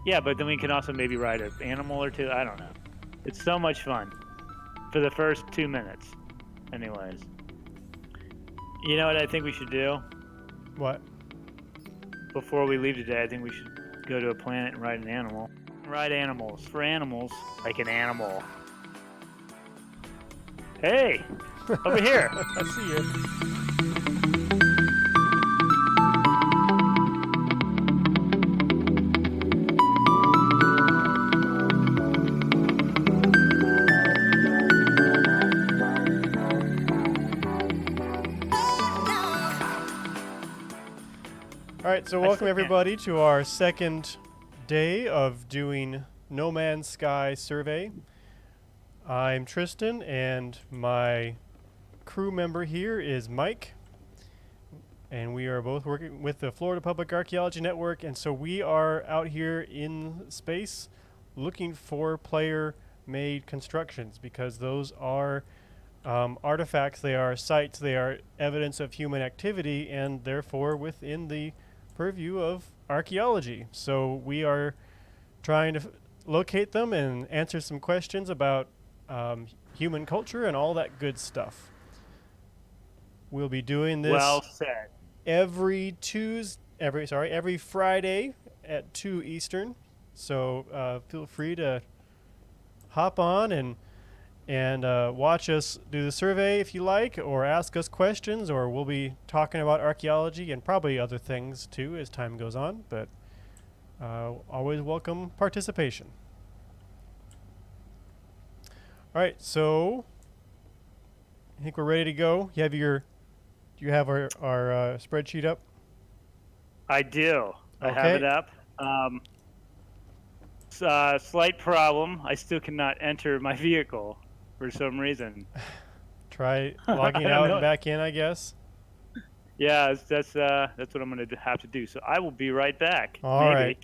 Yeah, but then we can also maybe ride an animal or two. I don't know. It's so much fun for the first 2 minutes. Anyways. You know what I think we should do? What? Before we leave today, I think we should go to a planet and ride an animal. Ride animals. For animals, like an animal. Hey! Over here! I see you. All right, so welcome everybody to our second day of doing No Man's Sky survey. I'm Tristan, and my crew member here is Mike, and we are both working with the Florida Public Archaeology Network, and so we are out here in space looking for player-made constructions, because those are artifacts, they are sites, they are evidence of human activity, and therefore within the purview of archaeology. So we are trying to locate them and answer some questions about human culture and all that good stuff. We'll be doing this Well said. every Friday at 2 Eastern. So feel free to hop on and watch us do the survey if you like, or ask us questions, or we'll be talking about archaeology and probably other things too as time goes on, but always welcome participation. All right, so I think we're ready to go. Do you have our spreadsheet up? I do. I have Okay. it up. Slight problem. I still cannot enter my vehicle for some reason. Try logging I don't out know. and back in, I guess. Yeah, that's what I'm going to have to do. So I will be right back. All maybe. right.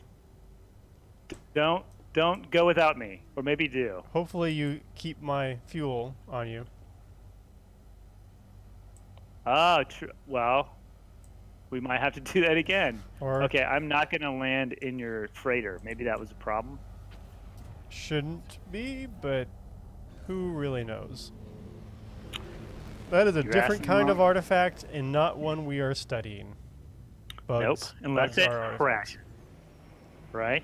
Don't go without me, or maybe do. Hopefully you keep my fuel on you. Oh, well, we might have to do that again. Or Okay, I'm not going to land in your freighter. Maybe that was a problem. shouldn't be, but who really knows? That is a You're different asking kind of wrong. artifact and not one we are studying. Nope, Bugs. unless Bugs it are artifacts. crashes. Right?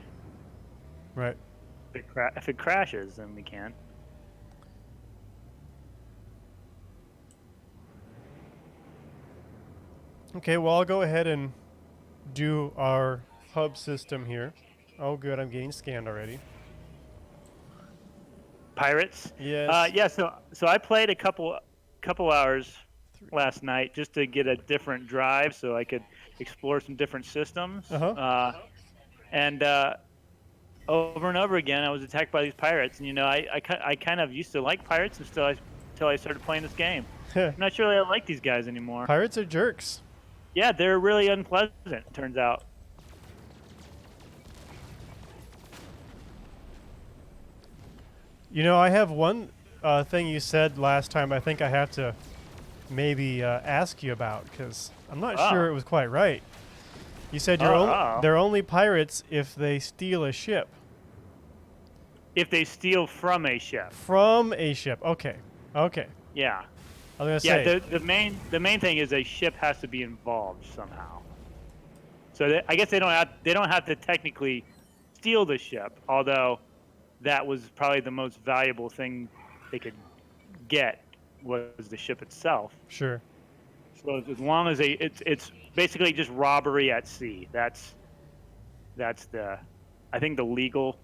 Right. If it crashes, then we can. Okay, well, I'll go ahead and do our hub system here. Oh, good, I'm getting scanned already. Pirates? Yes. Yeah, so I played a couple hours last night just to get a different drive so I could explore some different systems. Uh-huh. And over and over again, I was attacked by these pirates. And, I kind of used to like pirates until I started playing this game. I'm not sure I like these guys anymore. Pirates are jerks. Yeah, they're really unpleasant, it turns out. You know, I have one thing you said last time I think I have to maybe ask you about, because I'm not sure it was quite right. You said they're only pirates if they steal a ship. If they steal from a ship. From a ship. Okay. Yeah. I was gonna say. The main thing is a ship has to be involved somehow. So I guess they don't have to technically steal the ship, although that was probably the most valuable thing they could get was the ship itself. Sure. So as long as it's basically just robbery at sea. That's I think the legal.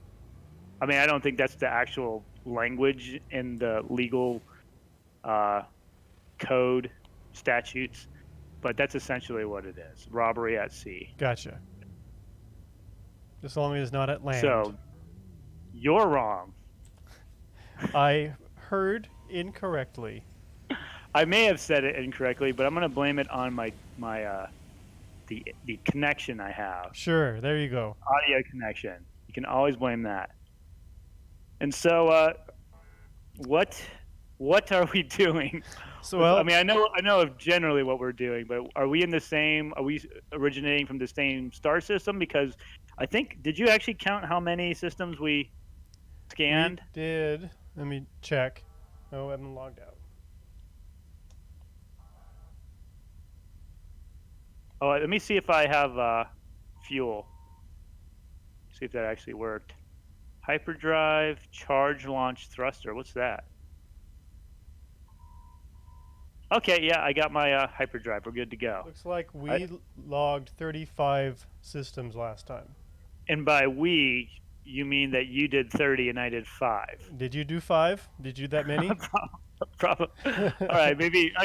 I mean, I don't think that's the actual language in the legal code statutes, but that's essentially what it is: robbery at sea. Gotcha. As long as it's not at land. So you're wrong. I heard incorrectly. I may have said it incorrectly, but I'm going to blame it on my the connection I have. Sure, there you go. Audio connection. You can always blame that. And so, what are we doing? So, well, I mean, I know of generally what we're doing, but are we originating from the same star system? Because I think. Did you actually count how many systems we scanned? We did. Let me check. Oh, I'm logged out. Oh, let me see if I have fuel. See if that actually worked. Hyperdrive, charge launch thruster. What's that? Okay, yeah, I got my hyperdrive. We're good to go. Looks like we logged 35 systems last time. And by we, you mean that you did 30 and I did 5. Did you do 5? Did you do that many? Probably. All right, maybe 2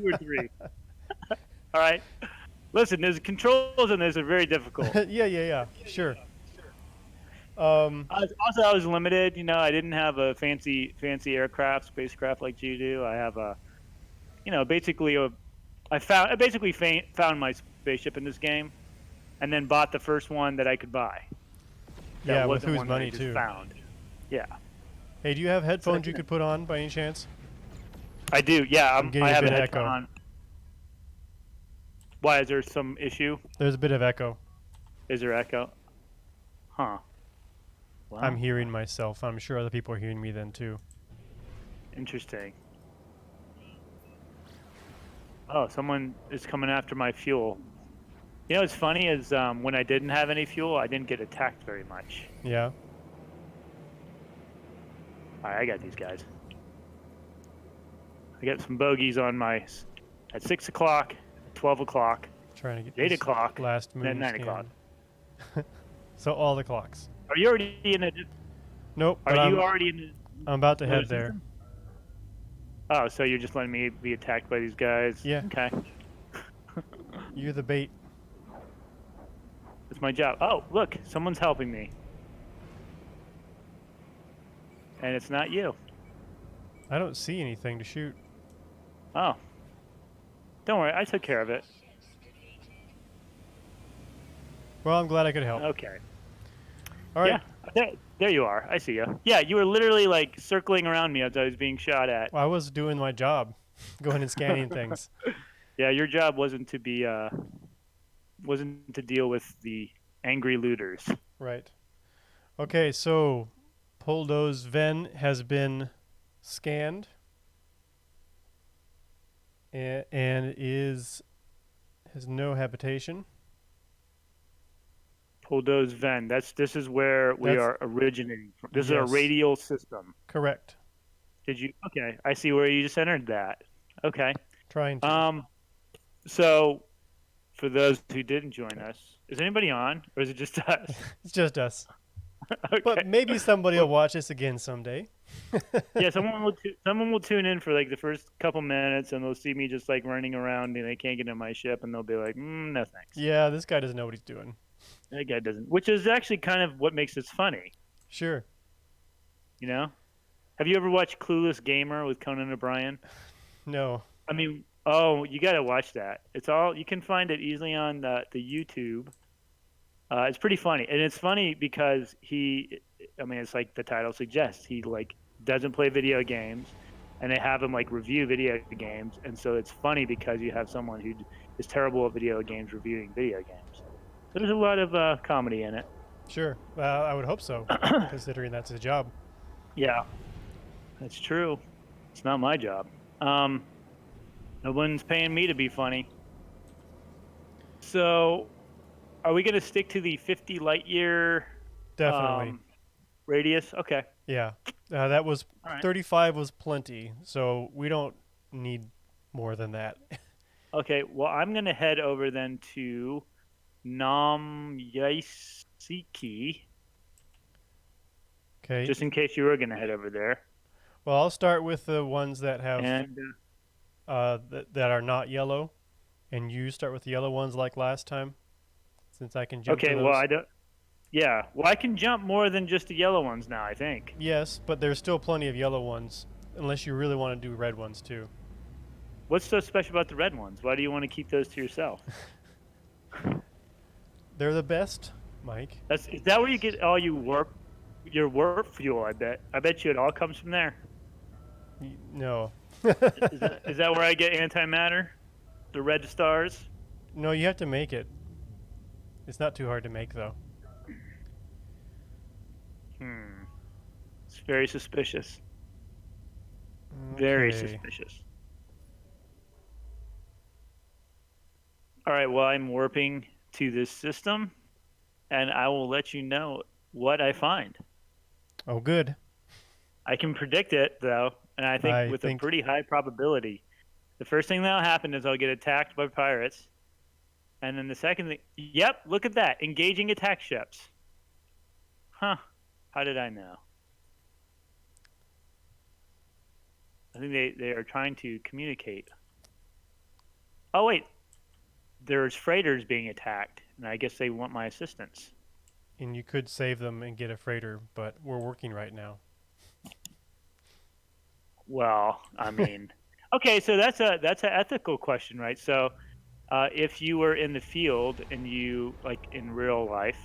or 3. All right. Listen, there's controls and those are very difficult. yeah. Sure. I was limited. You know, I didn't have a fancy spacecraft like you do. I have I found my spaceship in this game, and then bought the first one that I could buy. Yeah, with whose money too? Found. Yeah. Hey, do you have headphones you could put on by any chance? I do. Yeah, I have a headphone echo. on. Why, is there some issue? There's a bit of echo. Is there echo? Huh. Wow. I'm hearing myself. I'm sure other people are hearing me then too. Interesting. Oh, someone is coming after my fuel. You know what's funny is when I didn't have any fuel, I didn't get attacked very much. Yeah. All right, I got these guys. I got some bogeys on my at 6 o'clock, 12 o'clock, Trying to get 8 o'clock, last moon and 9 scan. o'clock. So all the clocks. Are you already in it? Nope. Are you already in it? I'm about to head there. Oh, so you're just letting me be attacked by these guys? Yeah. Okay. You're the bait. It's my job. Oh, look, someone's helping me. And it's not you. I don't see anything to shoot. Oh. Don't worry, I took care of it. Well, I'm glad I could help. Okay. All right. Yeah, there you are. I see you. Yeah, you were literally like circling around me as I was being shot at. Well, I was doing my job, going and scanning things. Yeah, your job wasn't to deal with the angry looters. Right. Okay, so Poldo's Ven has been scanned and has no habitation. Poldo's Ven. This is where we are originating from. This is a radial system. Correct. Did you? Okay, I see where you just entered that. Okay. Trying to. So, for those who didn't join us, is anybody on, or is it just us? It's just us. Okay. But maybe somebody will watch us again someday. Yeah, someone will tune in for like the first couple minutes, and they'll see me just like running around, and they can't get in my ship, and they'll be like, "No thanks." Yeah, this guy doesn't know what he's doing. That guy doesn't, which is actually kind of what makes this funny. Sure. You know, have you ever watched Clueless Gamer with Conan O'Brien? No. I mean, oh, you got to watch that. You can find it easily on the YouTube. It's pretty funny, and it's funny because it's like the title suggests, he like doesn't play video games, and they have him like review video games, and so it's funny because you have someone who is terrible at video games reviewing video games. So there's a lot of comedy in it. Sure. Well, I would hope so, considering that's his job. Yeah, that's true. It's not my job. No one's paying me to be funny. So, are we going to stick to the 50 light year Definitely. Radius? Okay. Yeah. That was All right. 35 was plenty, so we don't need more than that. Okay. Well, I'm going to head over then to Namyaisiki. Okay. Just in case you were going to head over there. Well, I'll start with the ones that have And that are not yellow, and you start with the yellow ones like last time, since I can jump to okay. those. Well, I don't. Yeah. Well, I can jump more than just the yellow ones now, I think. Yes, but there's still plenty of yellow ones, unless you really want to do red ones too. What's so special about the red ones? Why do you want to keep those to yourself? They're the best, Mike. Is that where you get all your warp fuel? I bet you it all comes from there. No. Is that where I get antimatter? The red stars? No, you have to make it. It's not too hard to make, though. It's very suspicious. Very Okay. suspicious. All right, well, I'm warping to this system, and I will let you know what I find. Oh, good. I can predict it, though, and I think with a pretty high probability. The first thing that'll happen is I'll get attacked by pirates. And then the second thing, yep, look at that, engaging attack ships. Huh, how did I know? I think they are trying to communicate. Oh, wait, there's freighters being attacked, and I guess they want my assistance. And you could save them and get a freighter, but we're working right now. Well, I mean, okay, so that's an ethical question, right? So, if you were in the field and you, like in real life,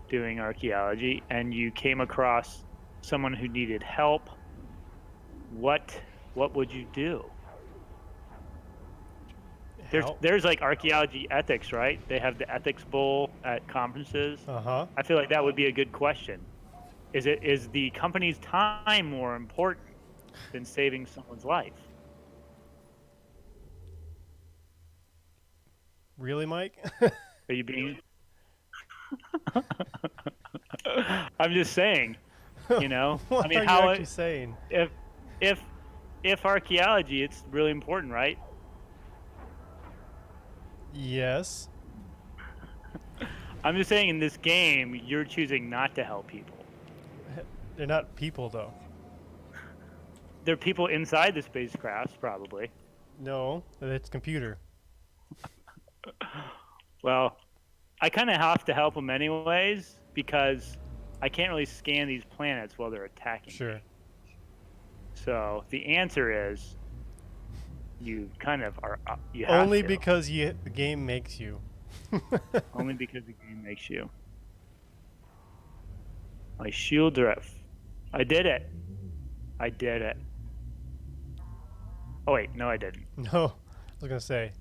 doing archaeology, and you came across someone who needed help, what would you do? There's like archaeology ethics, right? They have the ethics bowl at conferences. Uh-huh. I feel like that would be a good question. Is the company's time more important than saving someone's life? Really, Mike? Are you being? I'm just saying. You know. What I mean, are you how actually saying? If archaeology, it's really important, right? Yes. I'm just saying, in this game, you're choosing not to help people. They're not people, though. They're people inside the spacecrafts, probably. No, it's computer. Well, I kind of have to help them anyways because I can't really scan these planets while they're attacking. Sure. So the answer is, you kind of are. You have Only to. because the game makes you. Only because the game makes you. My shields are at. I did it. I did it. Oh wait, no, I didn't. No, I was gonna say.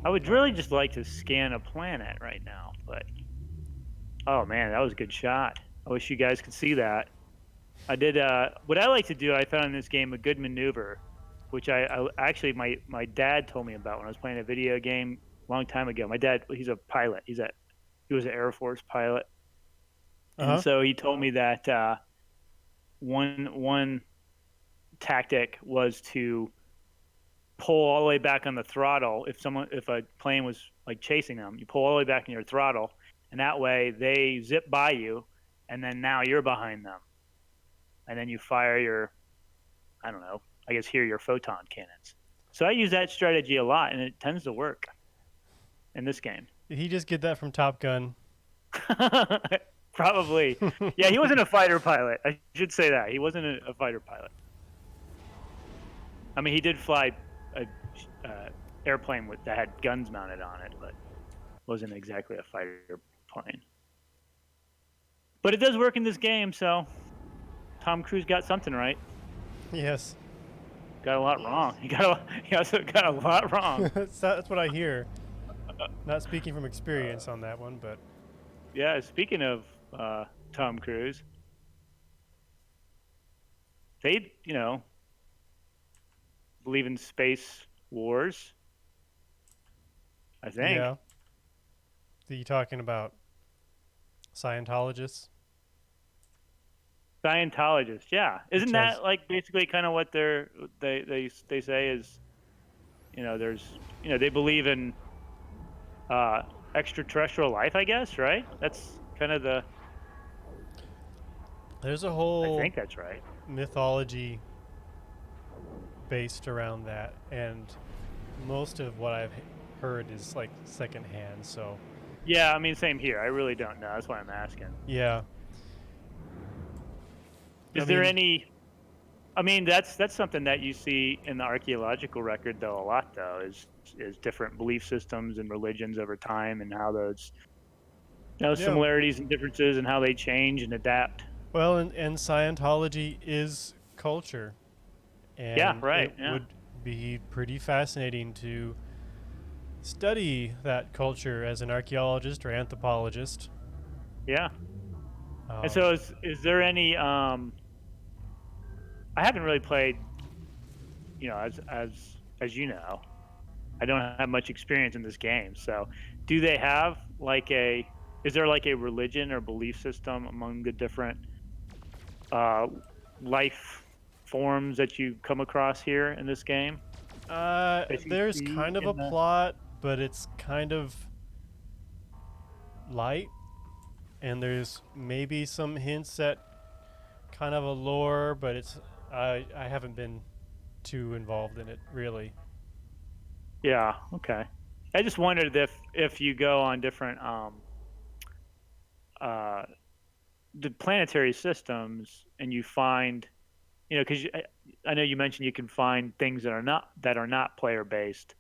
I would really just like to scan a planet right now, but oh man, that was a good shot. I wish you guys could see that. I did. What I like to do, I found in this game a good maneuver, which I actually my dad told me about when I was playing a video game a long time ago. My dad, he's a pilot. He was an Air Force pilot, and so he told me that one tactic was to pull all the way back on the throttle. If a plane was like chasing them, you pull all the way back on your throttle, and that way they zip by you, and then now you're behind them, and then you fire your, I don't know, I guess here your photon cannons. So I use that strategy a lot, and it tends to work in this game. Did he just get that from Top Gun? Probably. Yeah, he wasn't a fighter pilot. I should say that. He wasn't a fighter pilot. I mean, he did fly a airplane that had guns mounted on it, but wasn't exactly a fighter plane. But it does work in this game, so Tom Cruise got something right. Yes. Got a lot wrong. He also got a lot wrong. That's what I hear. Not speaking from experience on that one, but yeah. Speaking of Tom Cruise, they believe in space wars, I think. yeah. Are you talking about Scientologists? Scientologists, yeah. Isn't that like basically kind of what they say is, they believe in extraterrestrial life, I guess, right? That's kind of the. There's a whole. I think that's right. Mythology based around that, and most of what I've heard is like secondhand. So. Yeah, I mean, same here. I really don't know. That's why I'm asking. Yeah. Is there any? I mean, that's something that you see in the archaeological record, though, a lot. Though, is different belief systems and religions over time, and how those similarities and differences, and how they change and adapt. Well, and Scientology is culture. And yeah, right. It would be pretty fascinating to study that culture as an archaeologist or anthropologist. Yeah. And Um, so is there any I haven't really played, as you know, I don't have much experience in this game. So, do they have is there like a religion or belief system among the different uh, life forms that you come across here in this game that you there's see kind of a in the? plot, but it's kind of light, and there's maybe some hints at kind of a lore, but I haven't been too involved in it really. Yeah. Okay. I just wondered if you go on different uh, the planetary systems and you find, because I know you mentioned you can find things that are not player based,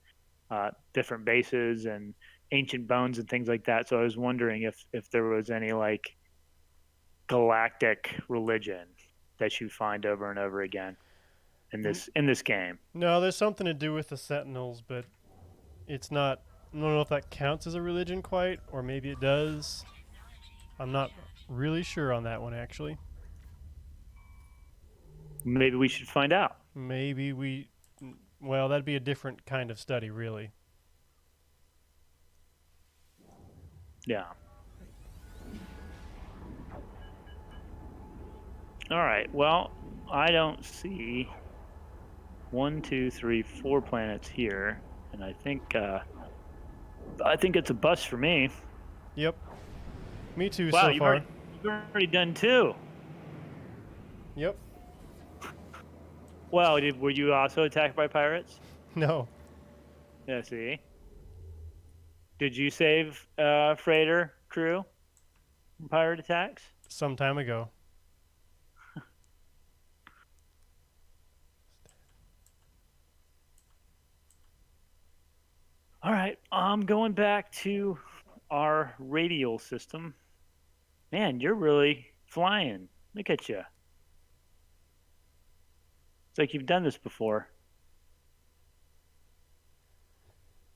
different bases and ancient bones and things like that. So I was wondering if there was any like galactic religion that you find over and over again in N- this game. no, there's something to do with the Sentinels, but it's not. I don't know if that counts as a religion quite, or maybe it does. I'm not really sure on that one actually. Maybe we should find out. Maybe we. Well, that'd be a different kind of study, really. Yeah. All right. Well, I don't see 1, 2, 3, 4 planets here, and I think it's a bust for me. Yep. Me too Wow, so far. you've already done 2. Yep. Well, were you also attacked by pirates? No. Yeah. See. Did you save freighter crew from pirate attacks? Some time ago. All right. I'm going back to our radial system. Man, you're really flying. Look at you. It's like you've done this before.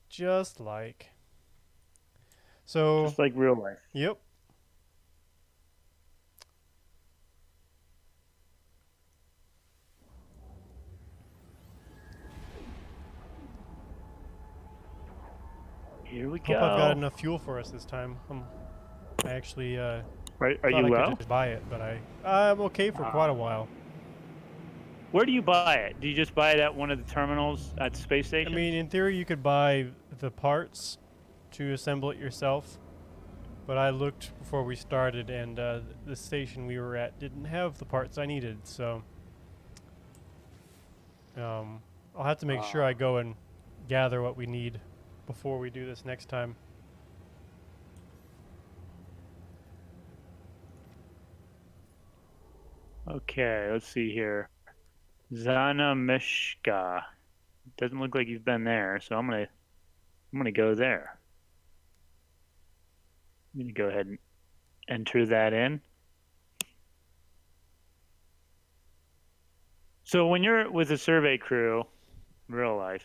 Just like. So. Just like real life. Yep. Here we Hope I've got go. enough fuel for us this time. I actually Are thought you I low? could just buy it, but I'm okay for quite a while. Where do you buy it? Do you just buy it at one of the terminals at the space I station? mean, in theory, you could buy the parts to assemble it yourself, but I looked before we started, and the station we were at didn't have the parts I needed, so I'll have to make sure I go and gather what we need before we do this next time. Okay, let's see here. Zanamishka. Doesn't look like you've been there, so I'm gonna go there. I'm gonna go ahead and enter that in. So when you're with a survey crew in real life,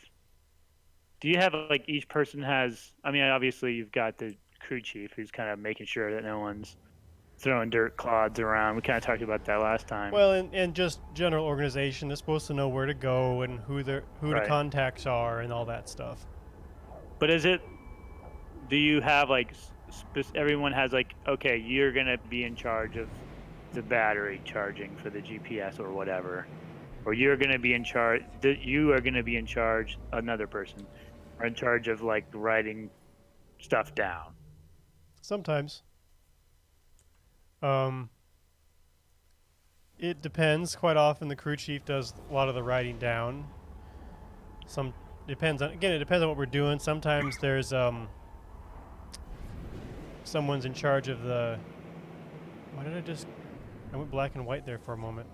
do you have like each person has? I mean, obviously you've got the crew chief who's kind of making sure that no one's throwing dirt clods around. We kind of talked about that last time. Well, and just general organization. They're supposed to know where to go and who the Right. contacts are and all that stuff. But do you have like everyone has like, okay, you're gonna be in charge of the battery charging for the GPS or whatever, or you are gonna be in charge, another person are in charge of like writing stuff down. Sometimes. It depends. Quite often, the crew chief does a lot of the writing down. It depends on what we're doing. Sometimes there's someone's in charge of the. Why did I went black and white there for a moment.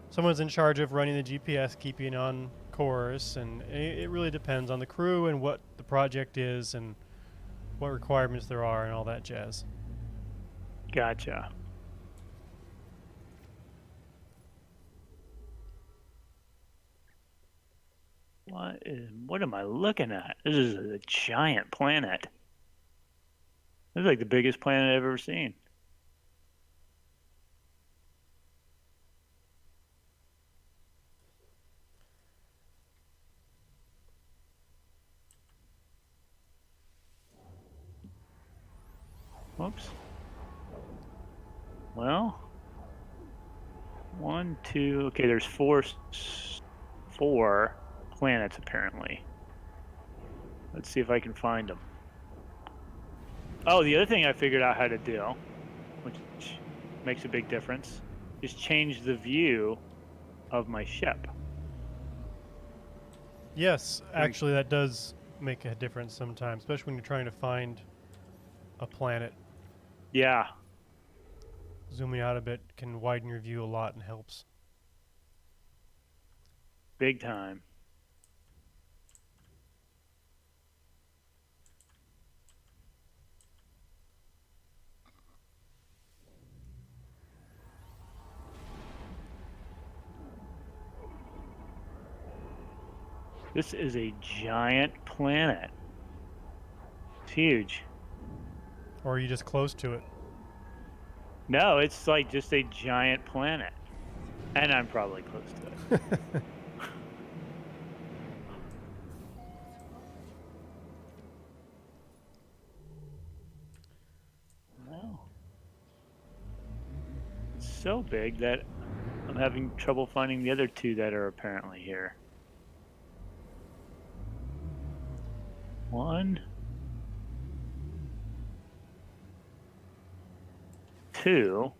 Someone's in charge of running the GPS, keeping on course, and it really depends on the crew and what the project is and what requirements there are and all that jazz. Gotcha. What am I looking at? This is a giant planet. This is like the biggest planet I've ever seen. Whoops. Well, 1, 2. Okay, there's four planets apparently. Let's see if I can find them. Oh, the other thing I figured out how to do, which makes a big difference, is change the view of my ship. Yes, actually, that does make a difference sometimes, especially when you're trying to find a planet. Yeah. Zooming out a bit can widen your view a lot and helps. Big time. This is a giant planet. It's huge. Or are you just close to it? No, it's like just a giant planet. And I'm probably close to it. No. It's so big that I'm having trouble finding the other two that are apparently here. 1, 2.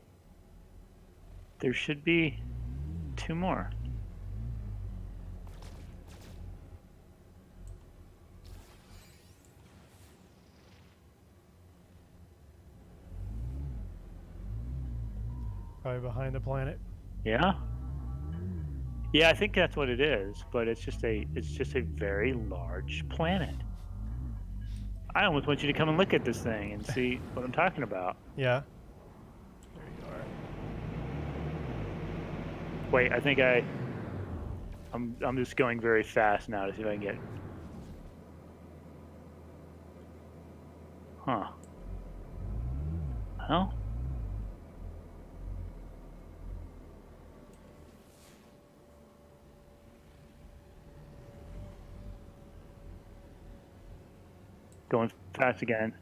There should be 2 more. Probably behind the planet. Yeah. Yeah, I think that's what it is, but it's just a very large planet. I almost want you to come and look at this thing and see what I'm talking about. Yeah. There you are. Wait, I think I'm just going very fast now to see if I can get. Huh. Well. Going fast again.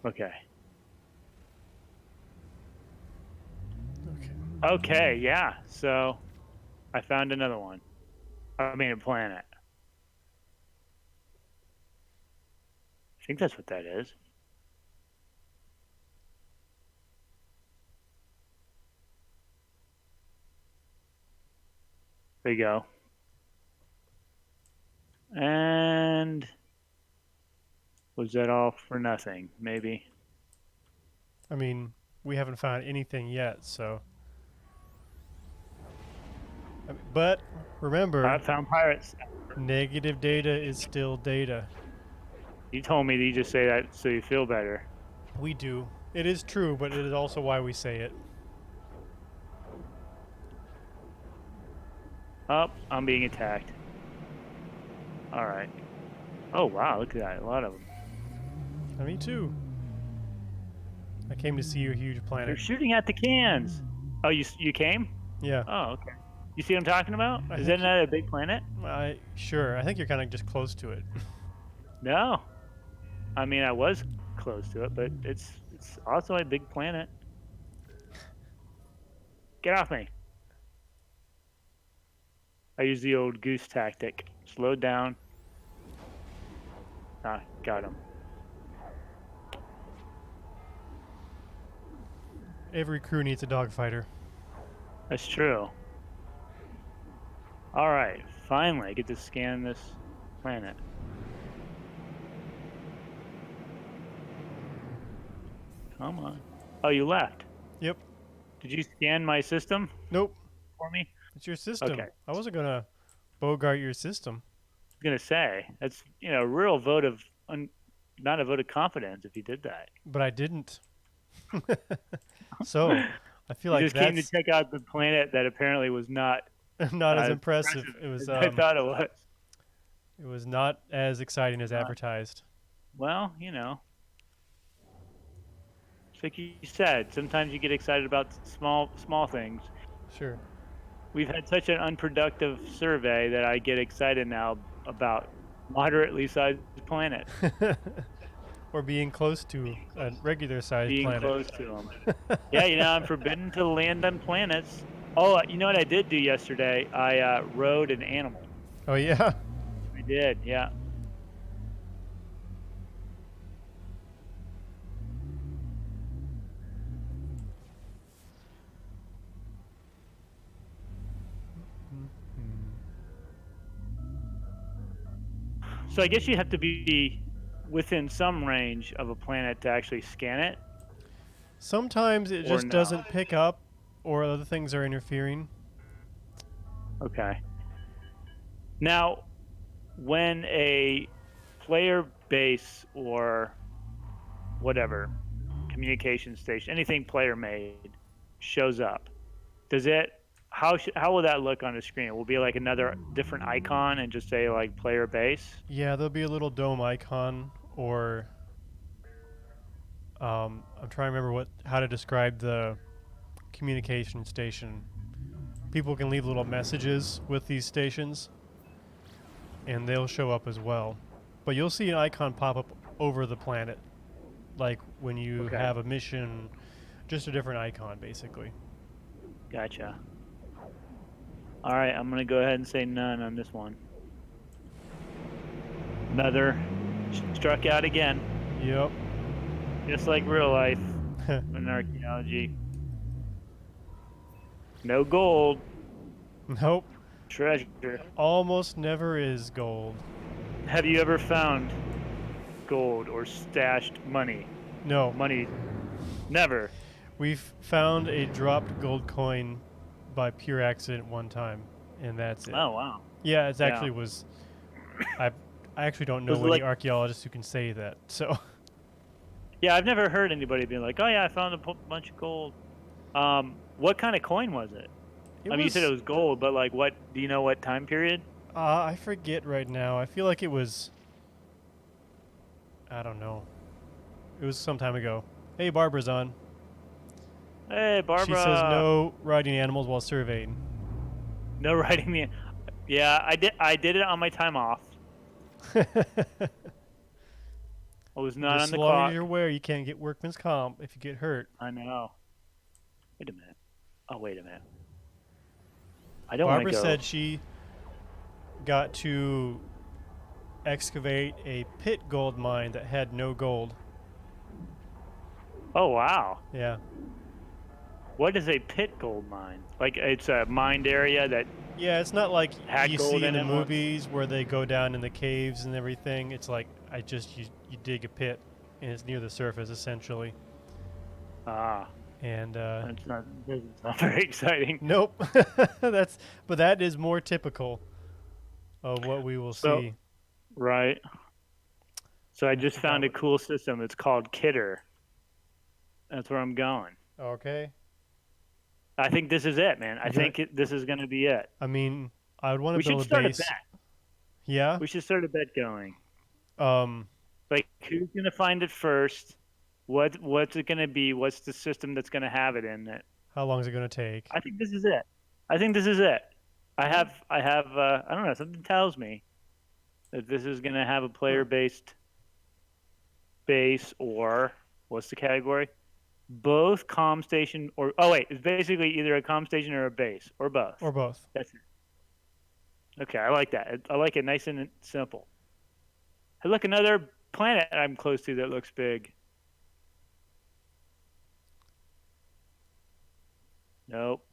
Okay. Okay, yeah. So I found another one. I mean, a planet. I think that's what that is. There you go. And was that all for nothing? Maybe. I mean, we haven't found anything yet, so. But remember, I found pirates. negative data is still data. You told me that you just say that so you feel better. We do. It is true, but it is also why we say it. Oh, I'm being attacked. All right. Oh, wow, look at that. A lot of them. Me too. I came to see your huge They're planet. shooting at the cans. Oh, you came? Yeah. Oh, okay. You see what I'm talking about? I Is think that not a big planet? Sure. I think you're kind of just close to it. No. I mean, I was close to it, but it's also a big planet. Get off me. I use the old goose tactic. Slow down. Ah, got him. Every crew needs a dogfighter. That's true. All right, finally, I get to scan this planet. Come on. Oh, you left. Yep. Did you scan my system Nope. for me? It's your system. Okay. I wasn't gonna bogart your system. I was gonna say that's a real vote of not a vote of confidence if you did that. But I didn't. So I feel You like just came to that's check out the planet that apparently was not Not as impressive. It as was I thought it was. it was not as exciting as Not- advertised. Well, it's like you said. Sometimes you get excited about small things. Sure. We've had such an unproductive survey that I get excited now about moderately sized planets Or being close to a regular sized being planet. close to them. Yeah, I'm forbidden to land on planets. Oh, you know what I did do yesterday? I rode an animal. Oh yeah. I did, yeah. So I guess you have to be within some range of a planet to actually scan it. Sometimes it Or just no. doesn't pick up, or other things are interfering. Okay. Now, when a player base or whatever communication station, anything player made, shows up, does it? How will that look on the screen? It will be like another different icon and just say like player base. Yeah, there'll be a little dome icon, or I'm trying to remember how to describe the communication station. People can leave little messages with these stations, and they'll show up as well. But you'll see an icon pop up over the planet, like when you Okay. have a mission, just a different icon, basically. Gotcha. All right, I'm gonna go ahead and say none on this one. Another struck out again, Yep. just like real life in archaeology. No gold, Nope. treasure. Almost never is gold. Have you ever found gold or stashed money? No. Money, never. We've found a dropped gold coin by pure accident one time, and that's it. Oh wow. Yeah, it Yeah. actually was. I actually don't know Was it any like- archaeologists who can say that. So Yeah, I've never heard anybody being like, "Oh yeah, I found a bunch of gold." What kind of coin was it? I mean, you said it was gold, but like, what? Do you know what time period? I forget right now. I feel like it was. I don't know. It was some time ago. Hey, Barbara's on. Hey, Barbara. She says no riding animals while surveying. No writing me. Yeah, I did it on my time off. I was not Just on the as long clock. as you're aware, you can't get workman's comp if you get hurt. I know. Wait a minute. Oh, wait a minute. I don't want to Barbara go. said she got to excavate a pit gold mine that had no gold. Oh wow. Yeah. What is a pit gold mine? Like it's a mined area that. Yeah, it's not like Had you gold see in in the it once. movies where they go down in the caves and everything. It's like you dig a pit and it's near the surface essentially. Ah, And that's not. Doesn't sound very exciting. nope. But that is more typical of what we will So- see. Right. So I just found a cool system. It's called Kidder. That's where I'm going. Okay. I think this is it, man. I You think this is going to be it. I mean, I would want We to should build a start a base. bet. Yeah. We should start a bet going. Um. Like, who's going to find it first? What's it going to be? What's the system that's going to have it in it? How long is it going to take? I think this is it. I think this is it. I have. I don't know. Something tells me that this is going to have a player-based base, or what's the category? Both comm station or it's basically either a comm station or a base or both. Or both. That's it. Okay, I like that. I like it nice and simple. Hey, look, another planet I'm close to that looks big. Nope.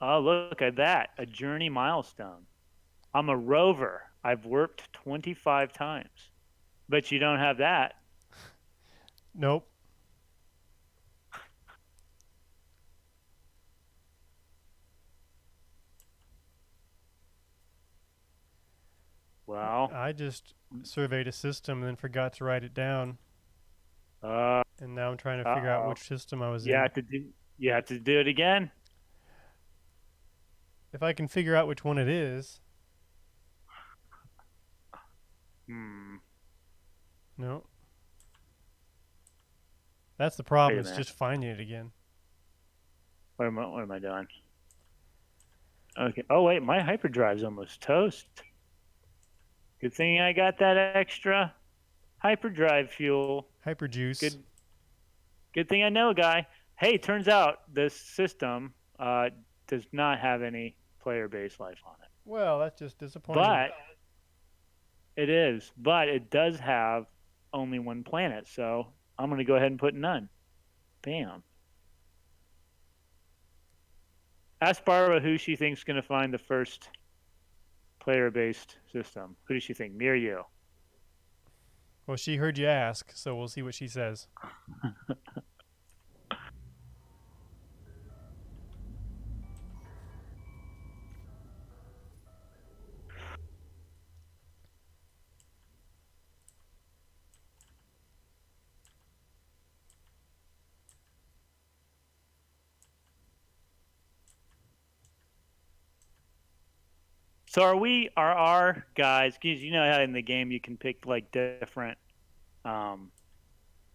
Oh, look at that. A journey milestone. I'm a rover. I've warped 25 times. But you don't have that. Nope. Well, I just surveyed a system and then forgot to write it down, uh, and now I'm trying to figure out Uh-oh. which system I was you in. have to do it again. If I can figure out which one it is. Hmm. No. That's the problem. Wait a It's minute. just finding it again. What am I doing? Okay. Oh wait, my hyperdrive's almost toast. Good thing I got that extra hyperdrive fuel. Hyperjuice. Good thing I know a guy. Hey, turns out this system does not have any player-based life on it. Well, that's just disappointing. But it does have only one planet, so I'm going to go ahead and put none. Bam. Ask Barbara who she thinks is going to find the first player-based system. Who does she think, me or you? Well, she heard you ask, so we'll see what she says. So are our guys, because you know how in the game you can pick like different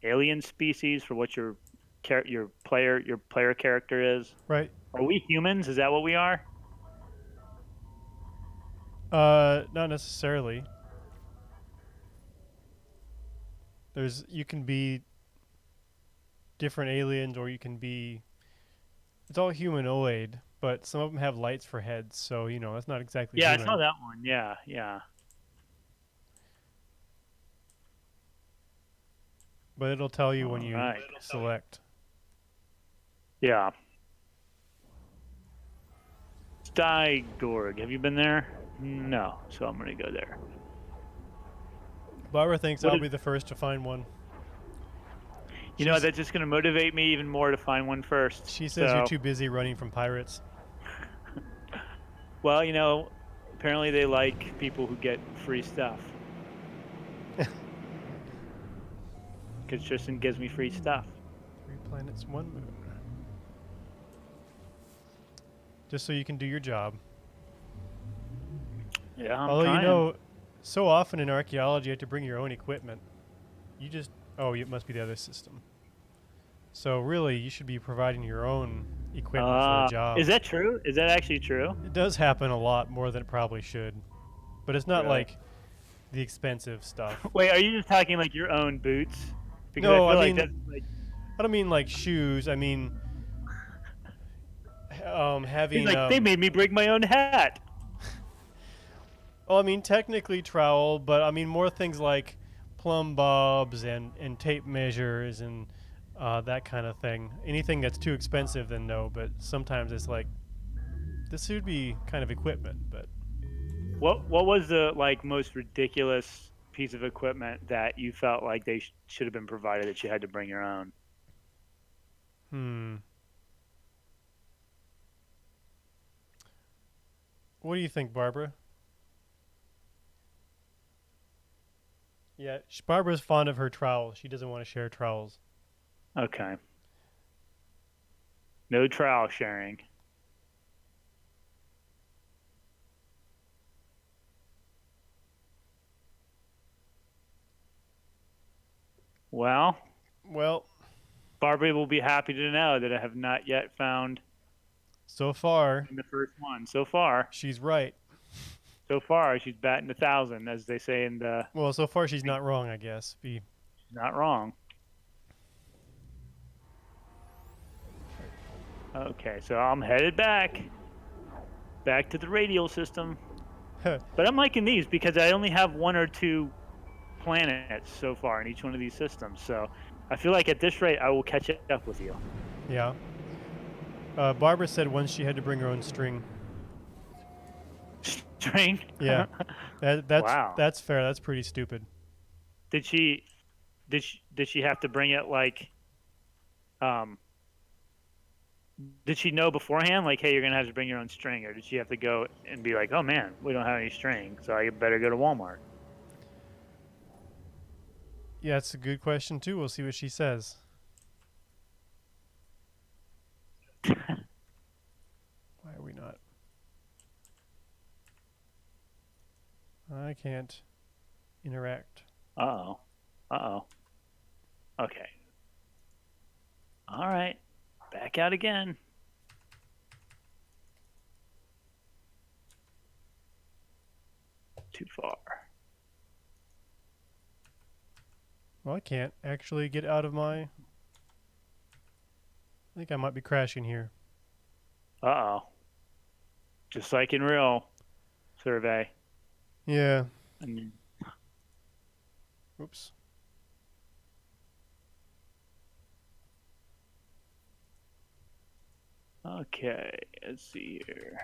alien species for what your player character is. Right. Are we humans? Is that what we are? Not necessarily. You can be different aliens, or you can be, it's all humanoid, but some of them have lights for heads, so, you know, that's not exactly Yeah, human. I saw that one. Yeah, yeah. But it'll tell you when you Alright. select. Yeah. Stygorg. Have you been there? No, so I'm going to go there. Barbara thinks What I'll is- be the first to find one. You know, that's just going to motivate me even more to find one first. She says So- you're too busy running from pirates. Well, you know, apparently they like people who get free stuff. Because Tristan gives me free stuff. 3 planets, 1 moon. Just so you can do your job. Yeah, I'm Although, trying. you know, so often in archaeology you have to bring your own equipment. It must be the other system. So really, you should be providing your own equipment for the job. Is that true? Is that actually true? It does happen a lot more than it probably should. But it's not Really? like the expensive stuff. Wait, are you just talking like your own boots? Because No, I feel I like mean- that's like I don't mean like shoes. I mean having he's like they made me bring my own hat. well, I mean technically trowel, but I mean more things like plumb bobs and tape measures and that kind of thing. Anything that's too expensive, then no. But sometimes it's like this would be kind of equipment. But What was the like most ridiculous piece of equipment that you felt like they should have been provided that you had to bring your own? What do you think, Barbara? Yeah, Barbara's fond of her trowel. She doesn't want to share trowels. Okay. No trowel sharing. Well, Well, Barbie will be happy to know that I have not yet found so far, the first one. So far, she's right. she's batting 1,000, as they say in the. Well, so far she's not wrong, I guess. Not wrong. Okay, so I'm headed back to the radial system. But I'm liking these because I only have 1 or 2 planets so far in each one of these systems. So I feel like at this rate, I will catch up with you. Yeah. Barbara said once she had to bring her own string. String? Yeah. Wow. That's fair. That's pretty stupid. Did she have to bring it like did she know beforehand like, hey, you're gonna have to bring your own string, or did she have to go and be like, oh man, we don't have any string, so I better go to Walmart? Yeah, that's a good question too. We'll see what she says. Why are we not? I can't interact. Uh-oh. Uh-oh. Okay. All right. Back out again. Too far. Well, I can't actually get out of my... I think I might be crashing here. Uh-oh. Just like in real survey. Yeah. I mean, Oops. okay, let's see here.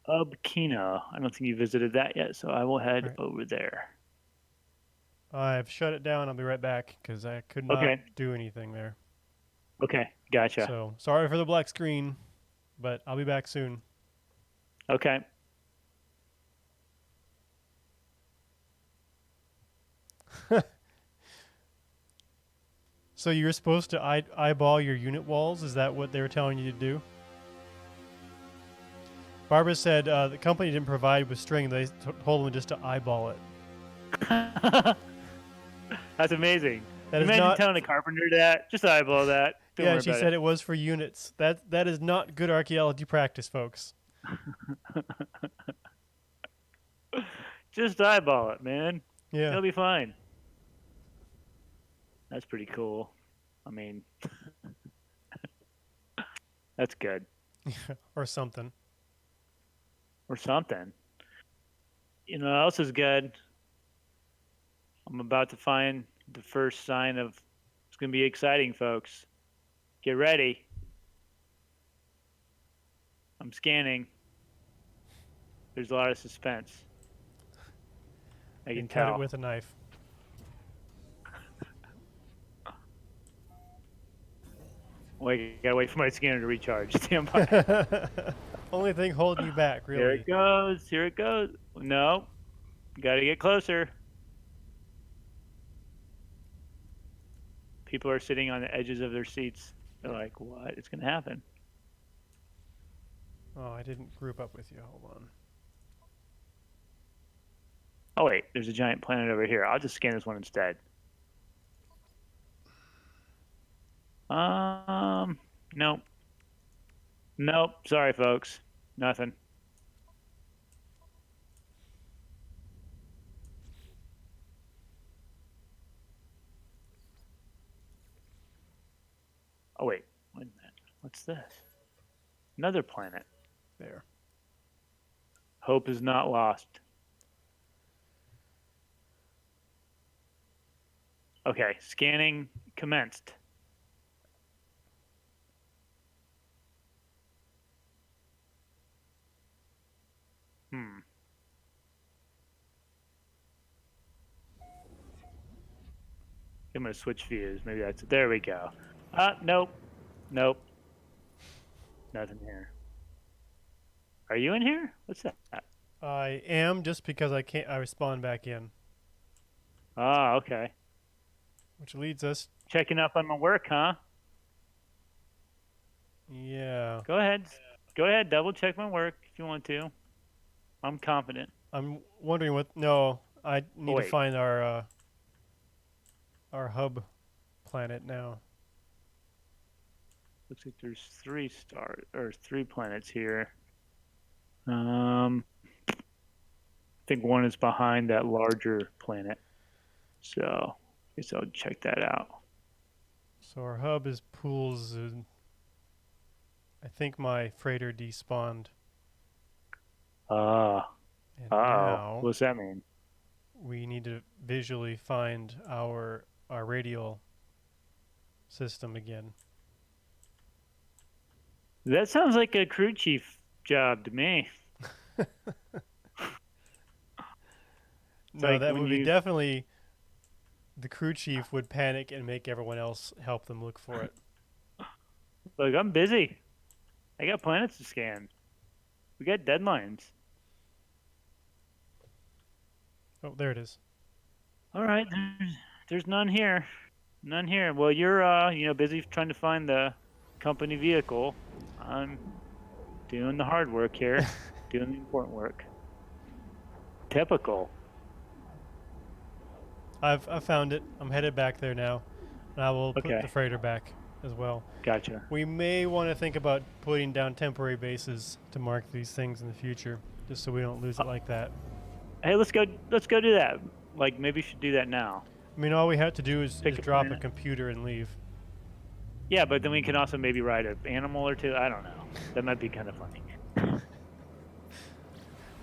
Ubkina. I don't think you visited that yet, so I will head over there. I've shut it down. I'll be right back because I could not do anything there. Okay, gotcha. So, sorry for the black screen, but I'll be back soon. Okay. So you're supposed to eyeball your unit walls? Is that what they were telling you to do? Barbara said the company didn't provide with string. They told them just to eyeball it. That's amazing. That is Imagine not telling a carpenter that. Just eyeball that. Don't yeah, worry she about said it was for units. That is not good archaeology practice, folks. Just eyeball it, man. Yeah. It'll be fine. That's pretty cool. I mean, that's good. Or something. Or something. You know what else is good? I'm about to find the first sign of it's going to be exciting, folks. Get ready. I'm scanning. There's a lot of suspense. I can cut tell. it with a knife. Wait, gotta wait for my scanner to recharge. Stand by. Only thing holding you back, really. Here it goes. Here it goes. No. Gotta get closer. People are sitting on the edges of their seats. They're like, what is going to happen? Oh, I didn't group up with you. Hold on. Oh, wait. There's a giant planet over here. I'll just scan this one instead. Nope. Nope. Sorry, folks. Nothing. Oh, wait. Wait a minute. What's this? Another planet. There. Hope is not lost. Okay. Scanning commenced. I'm going to switch views. Maybe that's it. There we go. Nope. Nope. Nothing here. Are you in here? What's that? I am just because I respawn back in. Ah, okay. Which leads us... Checking up on my work, huh? Yeah. Go ahead. Go ahead. Double check my work if you want to. I'm confident. I'm wondering what... No, I need to find our hub planet now. Looks like there's 3 planets here. I think one is behind that larger planet. So, I guess I'll check that out. So our hub is pools. I think my freighter despawned. And now what's that mean? We need to visually find our radial system again. That sounds like a crew chief job to me. No, like that would be definitely... The crew chief would panic and make everyone else help them look for it. Look, I'm busy. I got planets to scan. We got deadlines. Oh, there it is. All right, there's none here. None here. Well, you're busy trying to find the company vehicle. I'm doing the hard work here, doing the important work. Typical. I've found it. I'm headed back there now, and I will put Okay. the freighter back as well. Gotcha. We may want to think about putting down temporary bases to mark these things in the future, just so we don't lose it like that. Hey, let's go do that. Like maybe we should do that now. I mean, all we have to do is Pick a drop a planet. computer and leave. Yeah, but then we can also maybe ride an animal or two. I don't know. That might be kind of funny.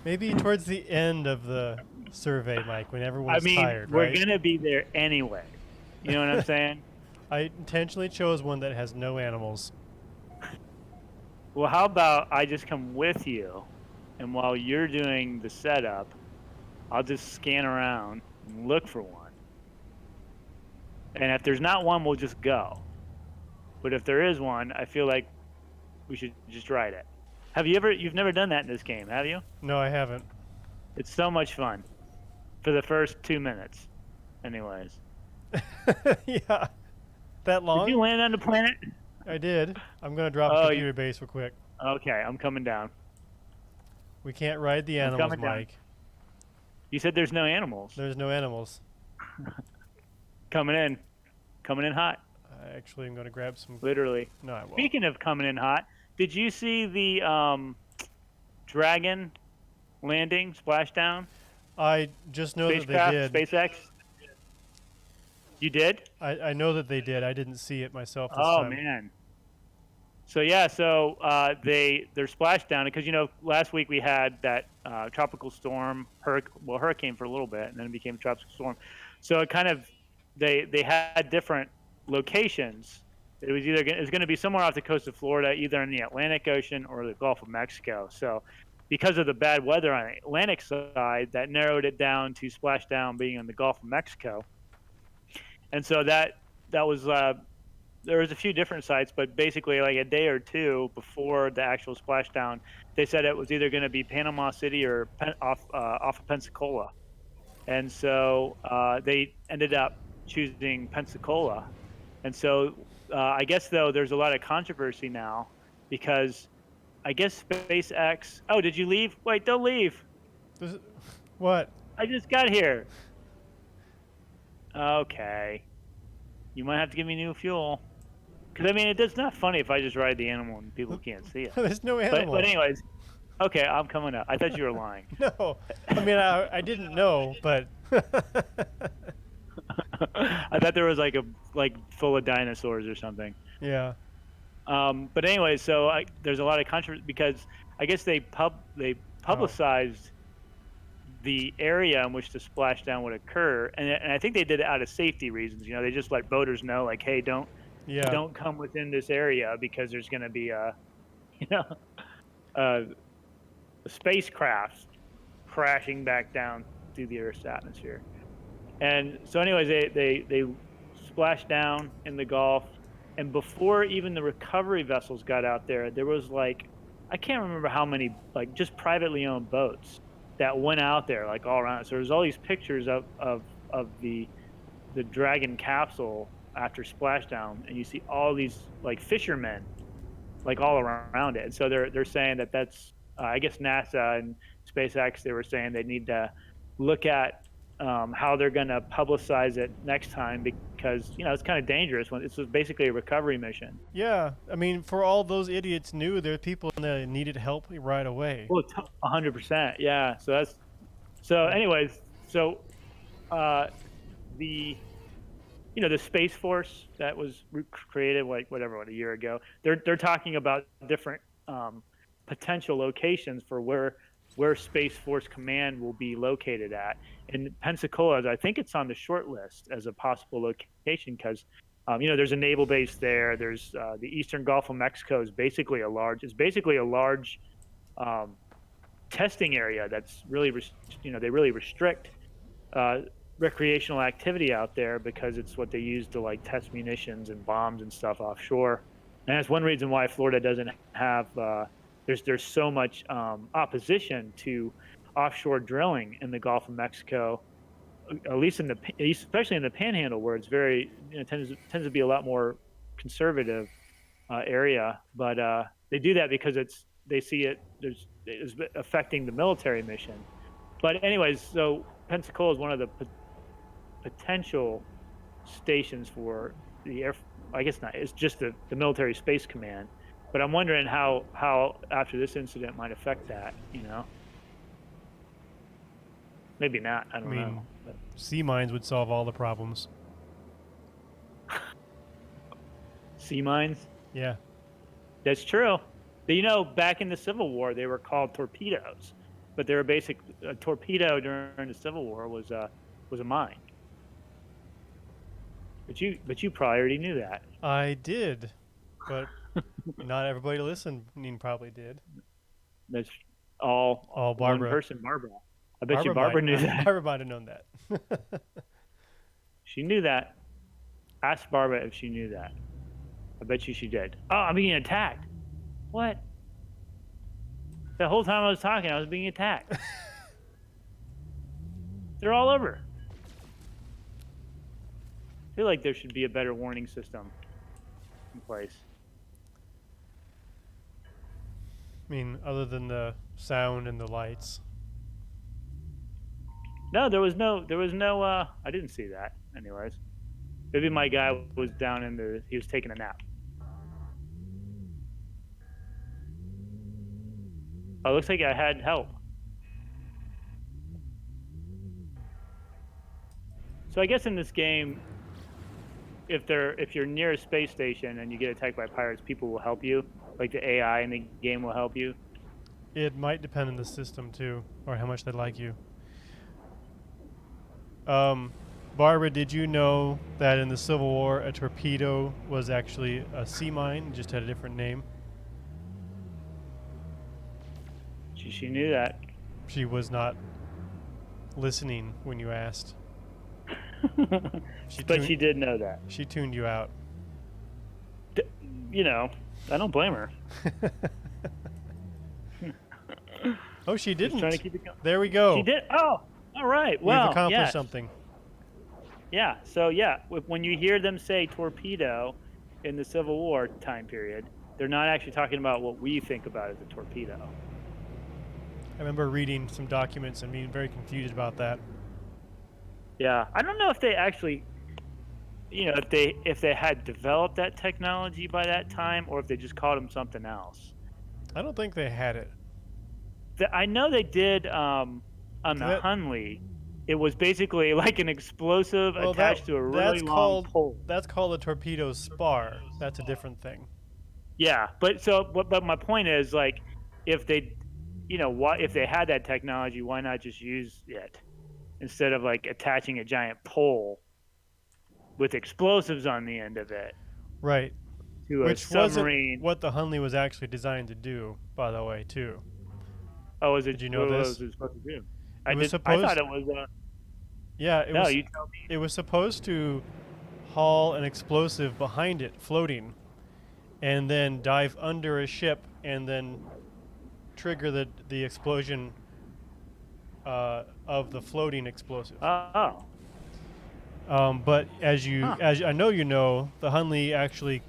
Maybe towards the end of the survey, Mike, when everyone's tired, we're right? gonna be there anyway. You know what I'm saying? I intentionally chose one that has no animals. Well, how about I just come with you, and while you're doing the setup, I'll just scan around and look for one. And if there's not one, we'll just go. But if there is one, I feel like we should just ride it. You've never done that in this game, have you? No, I haven't. It's so much fun. For the first 2 minutes, anyways. Yeah. That long? Did you land on the planet? I did. I'm going to drop a computer base real quick. Okay, I'm coming down. We can't ride the animals, coming down. Mike. You said there's no animals. There's no animals. Coming in hot. Actually, I'm going to grab some... Literally. No, I won't. Speaking of coming in hot, did you see the Dragon landing, splashdown? I just know that Spacecraft, they did. SpaceX? You did? I know that they did. I didn't see it myself this Oh, time. man. So, yeah, they're splashdown because, last week we had that tropical storm, hurricane for a little bit, and then it became a tropical storm. So it kind of, they had different locations. It was going to be somewhere off the coast of Florida, either in the Atlantic Ocean or the Gulf of Mexico. So because of the bad weather on the Atlantic side, that narrowed it down to splashdown being in the Gulf of Mexico. And so that was there was a few different sites, but basically like a day or two before the actual splashdown, they said it was either going to be Panama City or off of Pensacola. And so they ended up choosing Pensacola. And so I guess, though, there's a lot of controversy now because I guess SpaceX... Oh, did you leave? Wait, don't leave. What? I just got here. Okay. You might have to give me new fuel. Because, it's not funny if I just ride the animal and people can't see it. There's no animal. But anyways, okay, I'm coming up. I thought you were lying. No. I didn't know, but... I thought there was like full of dinosaurs or something. Yeah. But anyway, so there's a lot of controversy because I guess they publicized the area in which the splashdown would occur, and I think they did it out of safety reasons. They just let boaters know, like, hey, don't come within this area because there's going to be a spacecraft crashing back down through the Earth's atmosphere. And so anyways, they splashed down in the Gulf, and before even the recovery vessels got out there, there was I can't remember how many just privately owned boats that went out there all around. So there's all these pictures of the Dragon capsule after splashdown, and you see all these fishermen all around it. And so they're saying that's I guess NASA and SpaceX, they were saying they need to look at how they're going to publicize it next time because it's kind of dangerous when it's basically a recovery mission. Yeah, for all those idiots knew there were people that needed help right away. Well, 100%. Yeah. Anyways, the Space Force that was created a year ago, they're talking about different potential locations for where Space Force Command will be located at. And Pensacola, I think it's on the short list as a possible location because, there's a naval base there. There's the Eastern Gulf of Mexico is basically a large testing area that's really, they really restrict recreational activity out there because it's what they use to test munitions and bombs and stuff offshore. And that's one reason why Florida doesn't have, there's so much opposition to offshore drilling in the Gulf of Mexico, at least especially in the Panhandle, where it's very tends to be a lot more conservative area. But they do that because they see it's affecting the military mission. But anyways, so Pensacola is one of the potential stations for the air. I guess not. It's just the military space command. But I'm wondering how after this incident might affect that. Maybe not. I don't know. But sea mines would solve all the problems. sea mines. Yeah. That's true. Back in the Civil War, they were called torpedoes, but they were a torpedo during the Civil War was a mine. But you probably already knew that. I did, but not everybody listening probably did. That's all Barbara. One person, Barbara. I bet you Barbara knew that. Barbara might have known that. She knew that. Ask Barbara if she knew that. I bet you she did. Oh, I'm being attacked. What? The whole time I was talking, I was being attacked. They're all over. I feel like there should be a better warning system in place. I mean, other than the sound and the lights. No, there was no, I didn't see that anyways. Maybe my guy was he was taking a nap. Oh, it looks like I had help. So I guess in this game, if you're near a space station and you get attacked by pirates, people will help you. Like the AI in the game will help you. It might depend on the system too, or how much they like you. Barbara, did you know that in the Civil War a torpedo was actually a sea mine, just had a different name? She knew that. She was not listening when you asked. But she did know that. She tuned you out. I don't blame her. Oh, she didn't. Just trying to keep it going. There we go. She did. Oh, all right. Well, we've accomplished yes. something. Yeah. So when you hear them say torpedo in the Civil War time period, they're not actually talking about what we think about as a torpedo. I remember reading some documents and being very confused about that. Yeah, I don't know if they actually, if they had developed that technology by that time, or if they just called them something else. I don't think they had it. I know they did on the Hunley. It was basically like an explosive attached to a really long pole. That's called a torpedo spar. That's a different thing. Yeah, but my point is, like, if they, if they had that technology, why not just use it instead of like attaching a giant pole with explosives on the end of it? Right. To a submarine. Wasn't what the Hunley was actually designed to do, by the way, too. Oh, is it? Did you know this? What was it supposed to do? I thought it was. Yeah, you tell me. It was supposed to haul an explosive behind it, floating, and then dive under a ship, and then trigger the explosion of the floating explosive. Oh. But as I know you know, the Hunley actually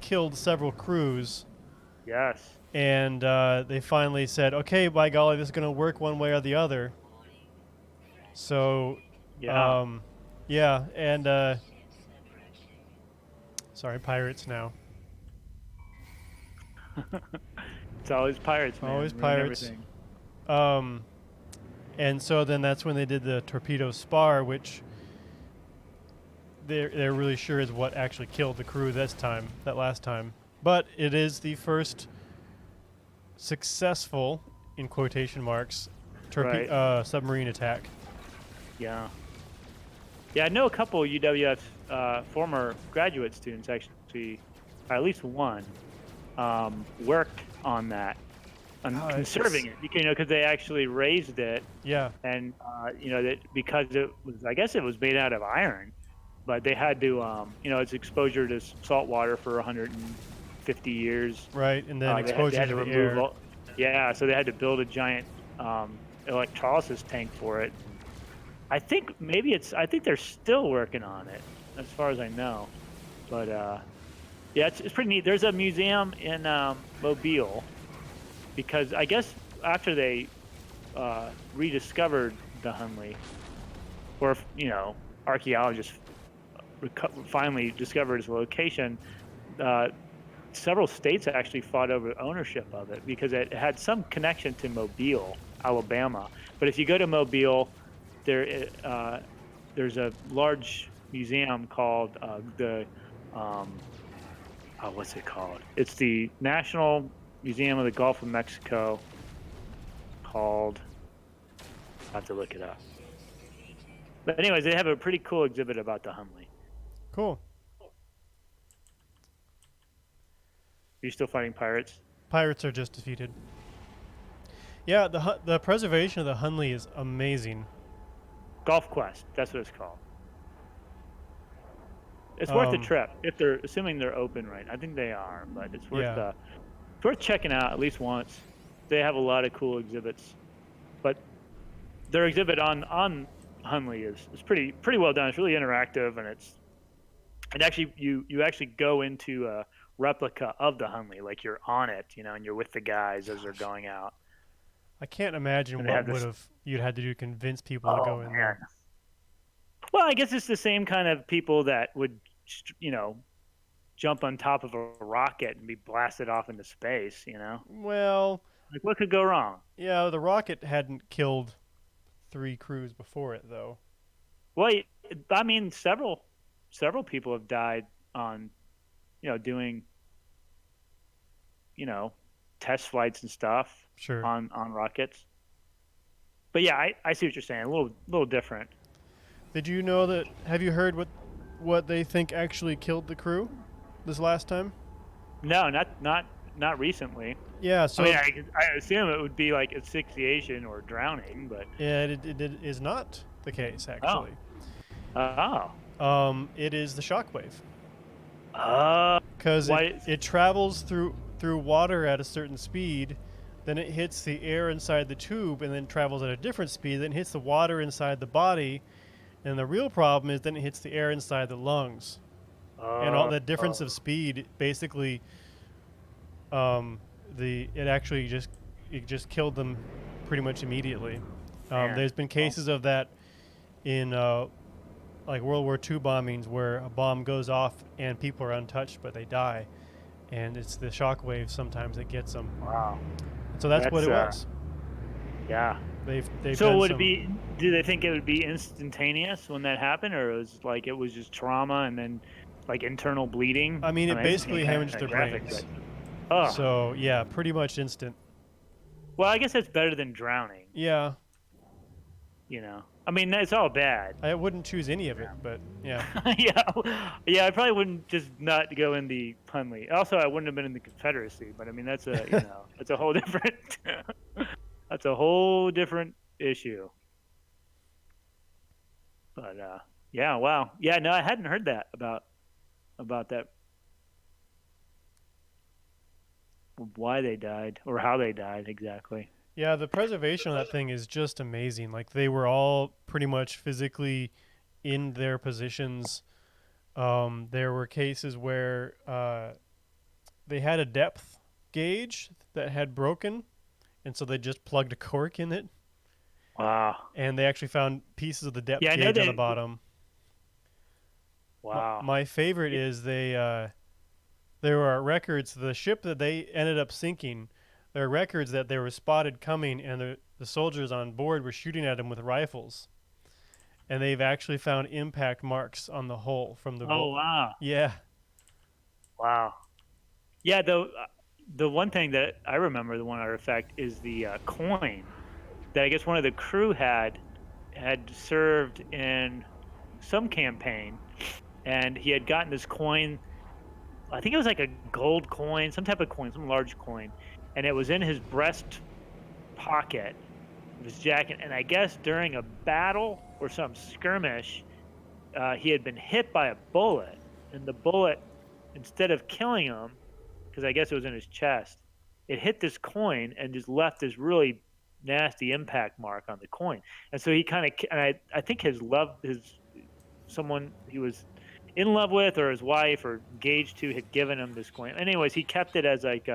killed several crews. Yes. And they finally said, okay, by golly, this is going to work one way or the other. So, yeah. And sorry, pirates now. It's always pirates, man. Always pirates. And so then that's when they did the torpedo spar, which they're really sure is what actually killed the crew that last time. But it is the first successful, in quotation marks, submarine attack. Yeah. Yeah, I know a couple of UWF's former graduate students, actually, at least one, worked on that, on conserving it, because they actually raised it. Yeah. And, because I guess it was made out of iron, but they had to, its exposure to salt water for 150 years. Right, and then exposure to the air. Yeah, so they had to build a giant electrolysis tank for it. I think they're still working on it, as far as I know. But yeah, it's pretty neat. There's a museum in Mobile, because I guess after they rediscovered the Hunley, or if, archaeologists finally discovered its location, uh, several states actually fought over ownership of it because it had some connection to Mobile, Alabama. But if you go to Mobile, there's a large museum called um, what's it called? It's the National Museum of the Gulf of Mexico. Called. I have to look it up. But anyways, they have a pretty cool exhibit about the Hunley. Cool. You're still fighting pirates? Pirates are just defeated. Yeah, the preservation of the Hunley is amazing. Golf Quest, that's what it's called. It's worth a trip if they're assuming they're open, right? I think they are, but it's worth checking out at least once. They have a lot of cool exhibits, but their exhibit on Hunley is pretty well done. It's really interactive, and actually you actually go into a replica of the Hunley, like you're on it, and you're with the guys as they're going out. I can't imagine what you'd had to do to convince people to go in there. Well, I guess it's the same kind of people that would, jump on top of a rocket and be blasted off into space, Well, like what could go wrong? Yeah, the rocket hadn't killed 3 crews before it, though. Well, I mean, several people have died on, doing, test flights and stuff. Sure. On rockets. But yeah, I see what you're saying. A little different. Did you know that? Have you heard what they think actually killed the crew this last time? No, not recently. Yeah, so I assume it would be like asphyxiation or drowning, but yeah, it is not the case actually. It is the shockwave. Because it travels through water at a certain speed, then it hits the air inside the tube, and then travels at a different speed, then hits the water inside the body, and the real problem is then it hits the air inside the lungs. And all that difference of speed, basically, it actually just killed them pretty much immediately. There's been cases of that in like World War II bombings where a bomb goes off and people are untouched but they die, and it's the shockwave sometimes that gets them. Wow. So that's what it was. Yeah. They've so would it be? Do they think it would be instantaneous when that happened, or it was just trauma and then like internal bleeding? I mean, it basically hemorrhaged their brains. So yeah, pretty much instant. Well, I guess that's better than drowning. Yeah. I mean, it's all bad. I wouldn't choose any of it, but yeah. yeah, I probably wouldn't just not go in the Hunley. Also, I wouldn't have been in the Confederacy, but I mean, that's that's a whole different, that's a whole different issue. But yeah, wow, yeah, no, I hadn't heard that about that, why they died or how they died exactly. Yeah, the preservation of that thing is just amazing. Like, they were all pretty much physically in their positions. There were cases where they had a depth gauge that had broken, and so they just plugged a cork in it. Wow. And they actually found pieces of the depth gauge on the bottom. Wow. My favorite is there were records, the ship that they ended up sinking, there are records that they were spotted coming, and the soldiers on board were shooting at them with rifles. And they've actually found impact marks on the hull from the boat. Oh, wow. Yeah. Wow. Yeah, the one thing that I remember, the one artifact, is the coin that I guess one of the crew had served in some campaign, and he had gotten this coin. I think it was like a gold coin, some type of coin, some large coin, and it was in his breast pocket of his jacket. And I guess during a battle or some skirmish, he had been hit by a bullet, and the bullet, instead of killing him, because I guess it was in his chest, it hit this coin and just left this really nasty impact mark on the coin. And so he kind of, and I think someone he was in love with, or his wife or engaged to, had given him this coin. Anyways, he kept it as like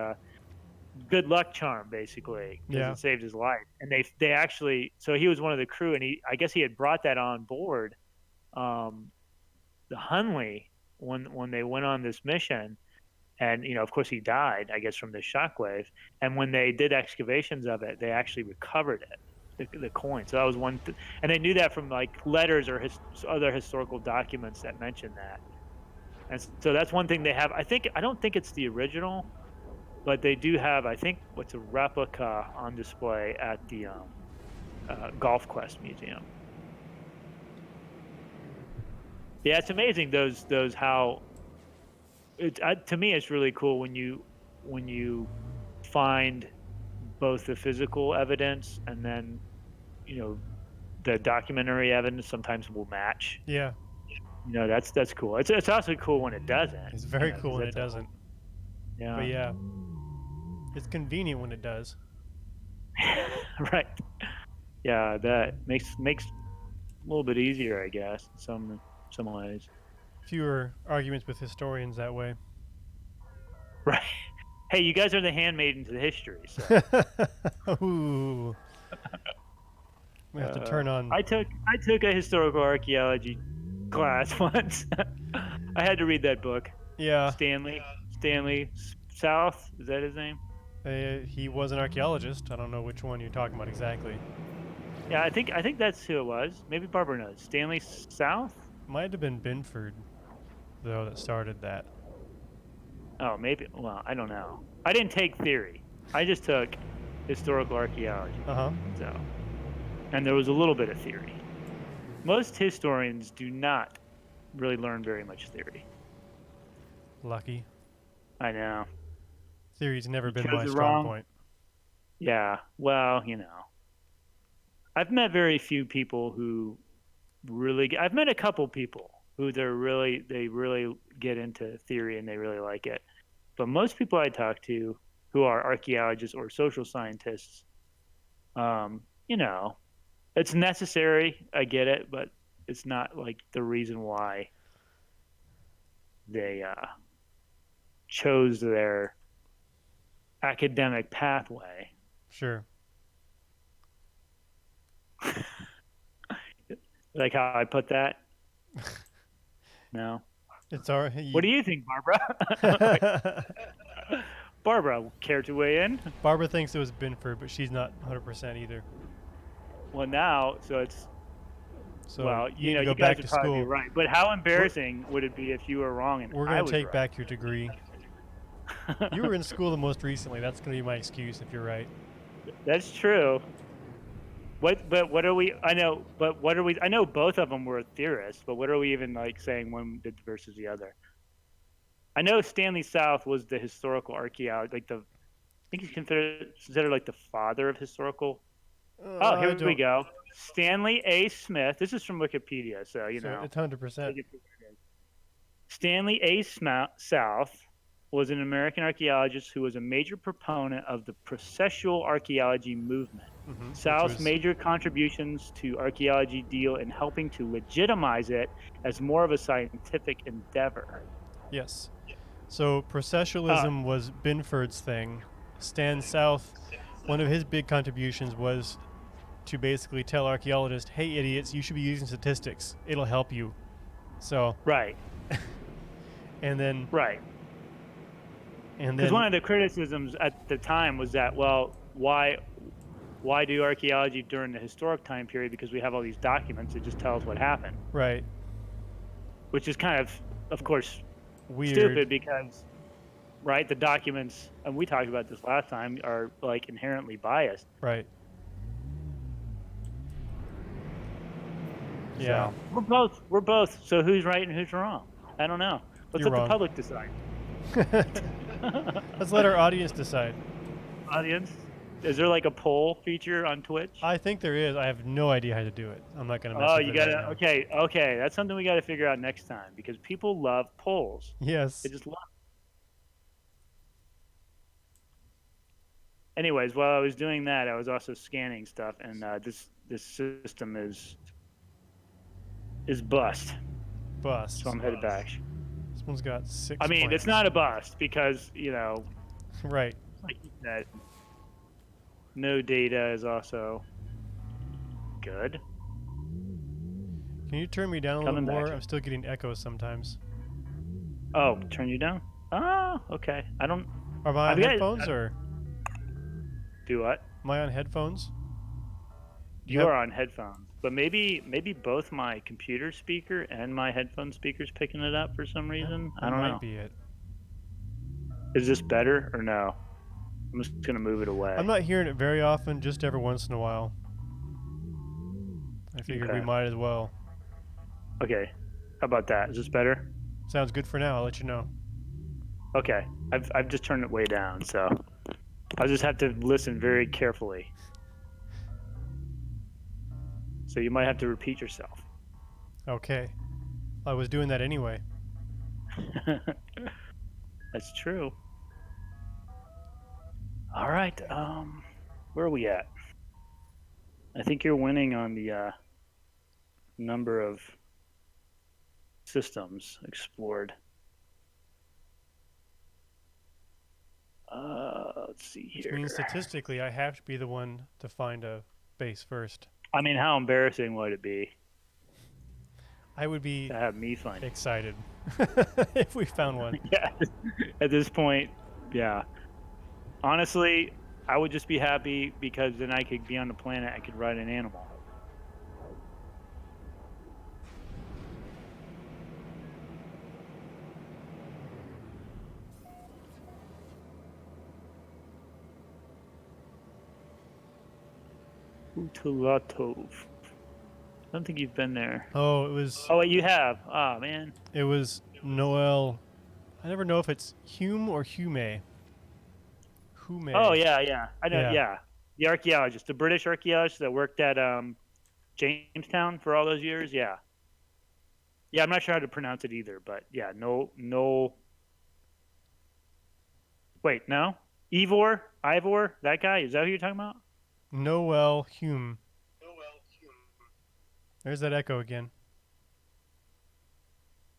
good luck charm basically because Yeah. it saved his life. And they actually, so he was one of the crew, and I guess he had brought that on board, the Hunley when they went on this mission. And of course he died, I guess, from the shockwave. And when they did excavations of it, they actually recovered it, the coin. So that was one, and they knew that from like letters or other historical documents that mention that. And so that's one thing they have. I don't think it's the original, but they do have, I think, what's a replica on display at the Golf Quest Museum. Yeah, it's amazing those how. To me, it's really cool when you find both the physical evidence and then, the documentary evidence sometimes will match. Yeah. That's cool. It's also cool when it doesn't. It's very cool when it doesn't. Yeah. But yeah, it's convenient when it does. Right. Yeah, that makes a little bit easier, I guess, in some ways. Fewer arguments with historians that way. Right. Hey, you guys are the handmaidens of history. So. Ooh. We have to turn on. I took a historical archaeology class once. I had to read that book. Yeah. Stanley South, is that his name? He was an archaeologist. I don't know which one you're talking about exactly. Yeah, I think that's who it was. Maybe Barbara knows. Stanley South? Might have been Binford, though, that started that. Oh, maybe. Well, I don't know. I didn't take theory. I just took historical archaeology. Uh-huh. So, and there was a little bit of theory. Most historians do not really learn very much theory. Lucky. I know. Theory's never been Chose my it strong wrong. point. Yeah. Well, I've met very few people who really. I've met a couple people who they really get into theory and they really like it. But most people I talk to who are archaeologists or social scientists, it's necessary. I get it, but it's not like the reason why they chose their academic pathway. Sure. Like how I put that? No. It's all right. What do you think, Barbara? Barbara, care to weigh in? Barbara thinks it was Binford, but she's not 100% either. Well, now, so it's. So well, you you go back guys to would probably school. be right. But how embarrassing would it be if you were wrong and We're I going was to take right? back your degree. You were in school the most recently. That's going to be my excuse if you're right. That's true. But what are we? I know. But what are we? I know both of them were theorists. But what are we even like saying one did versus the other? I know Stanley South was the historical archaeologist, like I think he's considered like the father of historical. Oh, here we go. Stanley A. Smith. This is from Wikipedia, so know. It's 100%. Stanley A. South was an American archaeologist who was a major proponent of the processual archaeology movement. Mm-hmm. South's major contributions to archaeology deal in helping to legitimize it as more of a scientific endeavor. Yes. So processualism was Binford's thing. Stan South, one of his big contributions was to basically tell archaeologists, hey, idiots, you should be using statistics. It'll help you. So. Right. And then. Right. And then. Because one of the criticisms at the time was that, well, why do archaeology during the historic time period? Because we have all these documents that just tell us what happened. Right. Which is kind of course, weird. Stupid because, right, the documents, and we talked about this last time, are like inherently biased. Right. Yeah. So we're both. So who's right and who's wrong? I don't know. Let's You're let wrong. the public decide. Let's let our audience decide. Audience, is there like a poll feature on Twitch? I think there is. I have no idea how to do it. I'm not going to mess Oh, with you it gotta. right now. Okay. That's something we got to figure out next time because people love polls. Yes. They just love. Anyways, while I was doing that, I was also scanning stuff, and this system is bust. Bust. So I'm headed back. This one's got 6 I mean, plants. it's not a bust because Right. like you said, no data is also good. Can you turn me down a little Coming more? back. I'm still getting echoes sometimes. Oh, turn you down? Oh, okay. I don't. Are my on headphones or Do what? am I on headphones? You are on headphones, but maybe both my computer speaker and my headphone speakers picking it up for some reason. I don't know. That might be it. Is this better or no? I'm just gonna move it away. I'm not hearing it very often, just every once in a while. I figured we Okay. might as well. Okay. How about that? Is this better? Sounds good for now. I'll let you know. Okay. I've just turned it way down, so I'll just have to listen very carefully. So you might have to repeat yourself. Okay. I was doing that anyway. That's true. All right. Where are we at? I think you're winning on the number of systems explored. Let's see here. Which means statistically, I have to be the one to find a base first. I mean, how embarrassing would it be I would be to have me find it? excited if we found one. Yeah. At this point, yeah. Honestly, I would just be happy because then I could be on the planet. I could ride an animal. Utulatov. I don't think you've been there. Oh, it was. Oh, wait, you have. Oh, man. It was Noel. I never know if it's Hume or Hume. Hume. Oh, yeah. I know, Yeah. yeah. The archaeologist, the British archaeologist that worked at Jamestown for all those years. Yeah. Yeah, I'm not sure how to pronounce it either, but yeah, no. Wait, no? Ivor, that guy? Is that who you're talking about? Noel Hume. There's that echo again.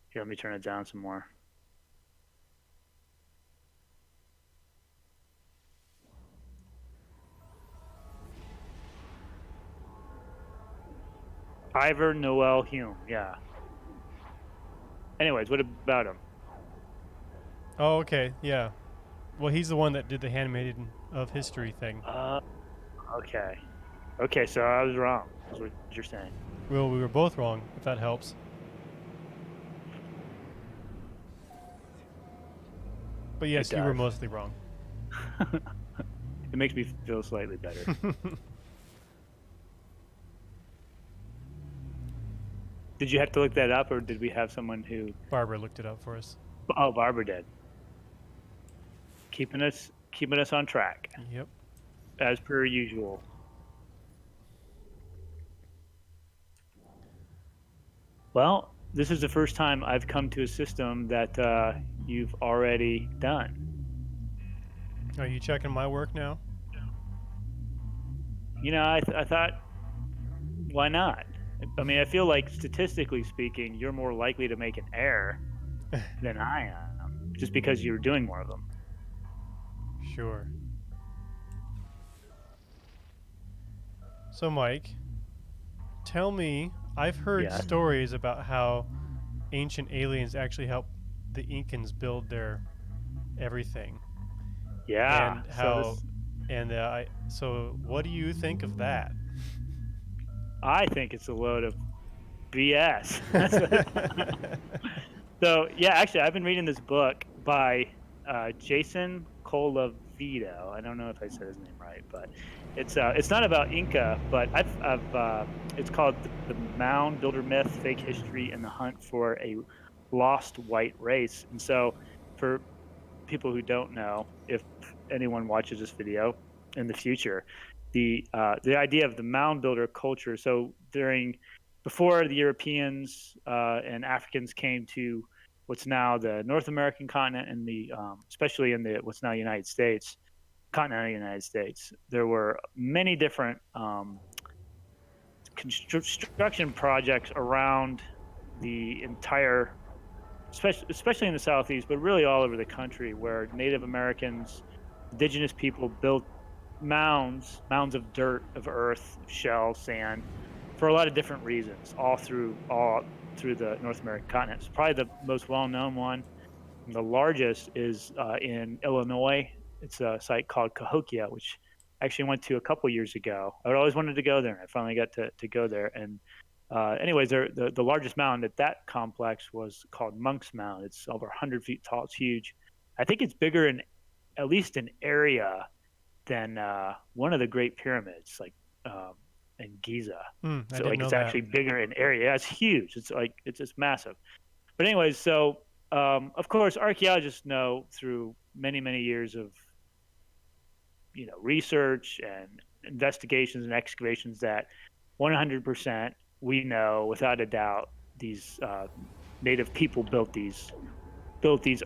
Here, let me turn it down some more. Ivor Noel Hume, yeah. Anyways, what about him? Oh, okay. Yeah. Well, he's the one that did the Handmaiden of History thing. Okay. Okay, so I was wrong, is what you're saying. Well, we were both wrong, if that helps. But yes, you were does. mostly wrong. It makes me feel slightly better. Did you have to look that up, or did we have someone who... Barbara looked it up for us. Oh, Barbara did. Keeping us on track, Yep. as per usual. Well, this is the first time I've come to a system that you've already done. Are you checking my work now? You know, I thought, why not? I mean, I feel like statistically speaking, you're more likely to make an error than I am, just because you're doing more of them. Sure. So, Mike, tell me, I've heard Yeah. stories about how ancient aliens actually helped the Incans build their everything. Yeah. And how, so what do you think of that? I think it's a load of BS. So yeah, actually, I've been reading this book by Jason Colavito. I don't know if I said his name right, but it's not about Inca, but it's called the Mound Builder Myth, Fake History, and the Hunt for a Lost White Race. And so, for people who don't know, if anyone watches this video in the future, the idea of the mound builder culture. So before the Europeans and Africans came to what's now the North American continent and especially in what's now United States, continental United States, there were many different construction projects around the entire, especially in the Southeast, but really all over the country, where Native Americans indigenous people built mounds of dirt, of earth, shell, sand, for a lot of different reasons, all through the North American continent. So probably the most well-known one, and the largest, is in Illinois. It's a site called Cahokia, which I actually went to a couple years ago. I always wanted to go there, and I finally got to go there. And anyways, the largest mound at that complex was called Monk's Mound. It's over 100 feet tall. It's huge. I think it's bigger in at least an area than one of the Great Pyramids, like in Giza. I So didn't like know it's that. actually bigger in area. Yeah, it's huge. It's just massive. But anyways, so of course, archaeologists know through many years of research and investigations and excavations that 100% we know without a doubt these native people built these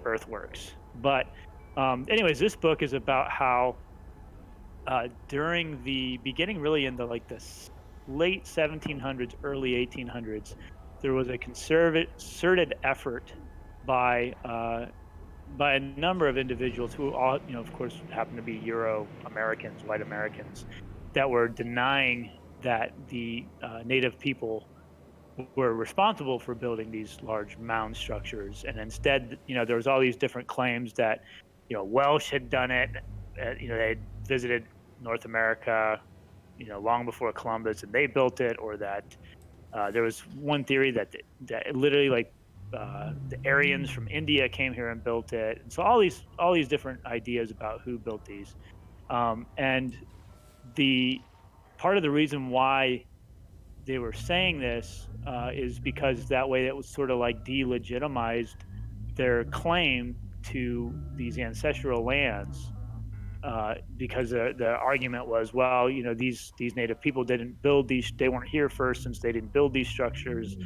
earthworks. But anyways, this book is about how during the beginning, really in the late 1700s, early 1800s, there was a concerted effort by a number of individuals who all, of course, happen to be Euro Americans, white Americans, that were denying that the native people were responsible for building these large mound structures, and instead, there was all these different claims that, Welsh had done it. They had visited North America, long before Columbus, and they built it, or that there was one theory that literally the Aryans from India came here and built it. And so all these different ideas about who built these, and the part of the reason why they were saying this is because that way it was sort of like delegitimized their claim to these ancestral lands, because the argument was, well, these native people didn't build these, they weren't here first, since they didn't build these structures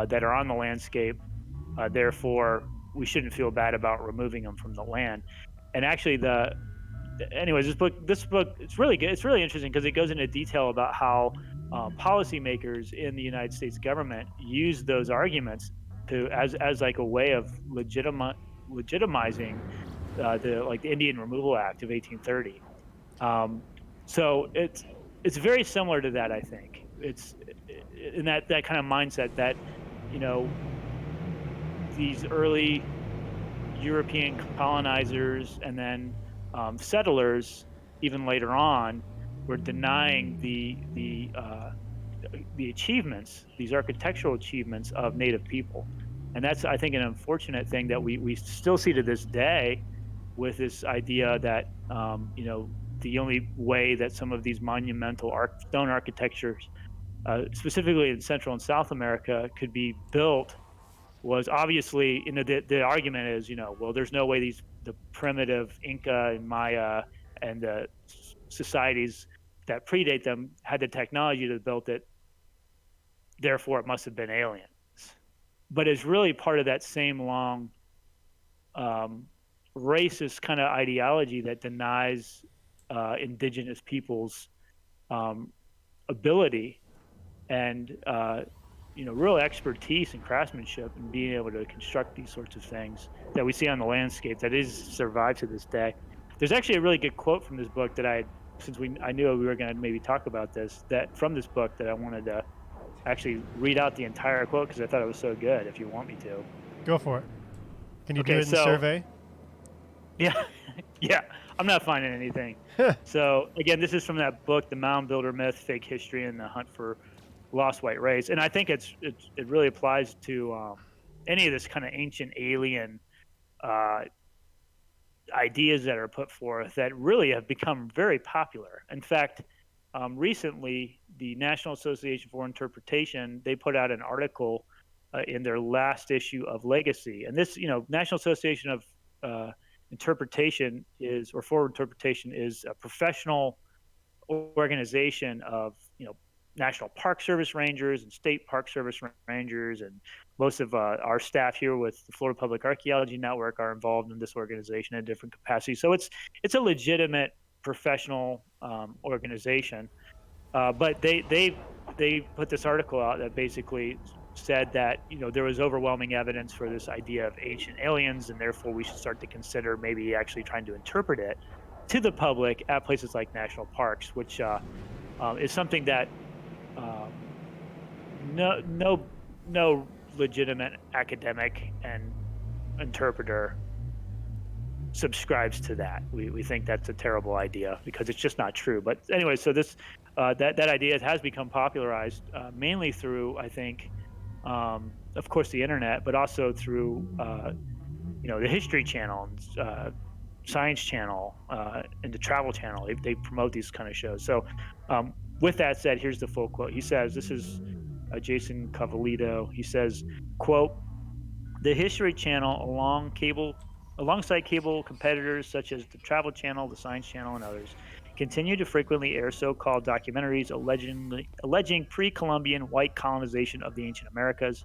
that are on the landscape. Therefore, we shouldn't feel bad about removing them from the land. And actually, anyways, this book, it's really good. It's really interesting because it goes into detail about how policymakers in the United States government use those arguments as like a way of legitimizing the Indian Removal Act of 1830. So it's very similar to that. I think it's in that kind of mindset that these early European colonizers and then settlers, even later on, were denying the achievements, these architectural achievements of native people. And that's, I think, an unfortunate thing that we still see to this day, with this idea that the only way that some of these monumental stone architectures, specifically in Central and South America, could be built was obviously, the argument is, well, there's no way the primitive Inca and Maya and the societies that predate them had the technology to build it, therefore it must have been aliens. But it's really part of that same long racist kind of ideology that denies indigenous people's ability and real expertise and craftsmanship in being able to construct these sorts of things that we see on the landscape that is survived to this day. There's actually a really good quote from this book that I knew we were going to maybe talk about this, that from this book, that I wanted to actually read out the entire quote because I thought it was so good, if you want me to. Go for it. Can you do it in survey? Yeah. Yeah. I'm not finding anything. So again, this is from that book, The Mound Builder Myth, Fake History, and the Hunt for Lost White Race. And I think it really applies to any of this kind of ancient alien ideas that are put forth that really have become very popular. In fact, recently, the National Association for Interpretation, they put out an article in their last issue of Legacy. And this, National Association of Interpretation is a professional organization of, National Park Service rangers and State Park Service rangers, and most of our staff here with the Florida Public Archaeology Network are involved in this organization in different capacities. So it's a legitimate professional organization, but they put this article out that basically said that there was overwhelming evidence for this idea of ancient aliens, and therefore we should start to consider maybe actually trying to interpret it. to the public at places like national parks, which is something that um, no legitimate academic and interpreter subscribes to that. We think that's a terrible idea because it's just not true. But anyway, so this that idea has become popularized mainly through, I think, of course, the internet, but also through the History Channel, Science Channel, and the Travel Channel. They promote these kind of shows. So, with that said, here's the full quote. He says, "This is Jason Cavalito." He says, "Quote: The History Channel, alongside cable competitors such as the Travel Channel, the Science Channel, and others, continue to frequently air so-called documentaries alleging pre-Columbian white colonization of the ancient Americas,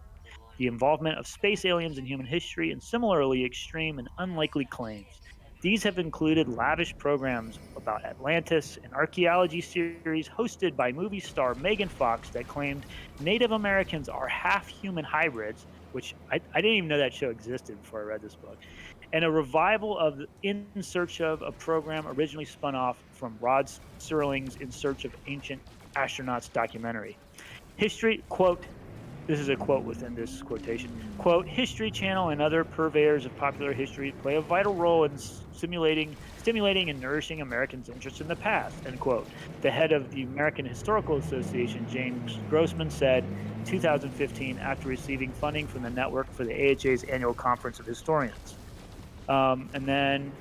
the involvement of space aliens in human history, and similarly extreme and unlikely claims. These have included lavish programs about Atlantis, an archaeology series hosted by movie star Megan Fox that claimed Native Americans are half-human hybrids," which I didn't even know that show existed before I read this book, "and a revival of In Search of, a program originally spun off from Rod Serling's In Search of Ancient Astronauts documentary. History," quote, this is a quote within this quotation, quote, "History Channel and other purveyors of popular history play a vital role in stimulating and nourishing Americans' interest in the past," end quote. The head of the American Historical Association, James Grossman, said in 2015 after receiving funding from the network for the AHA's annual Conference of Historians. And then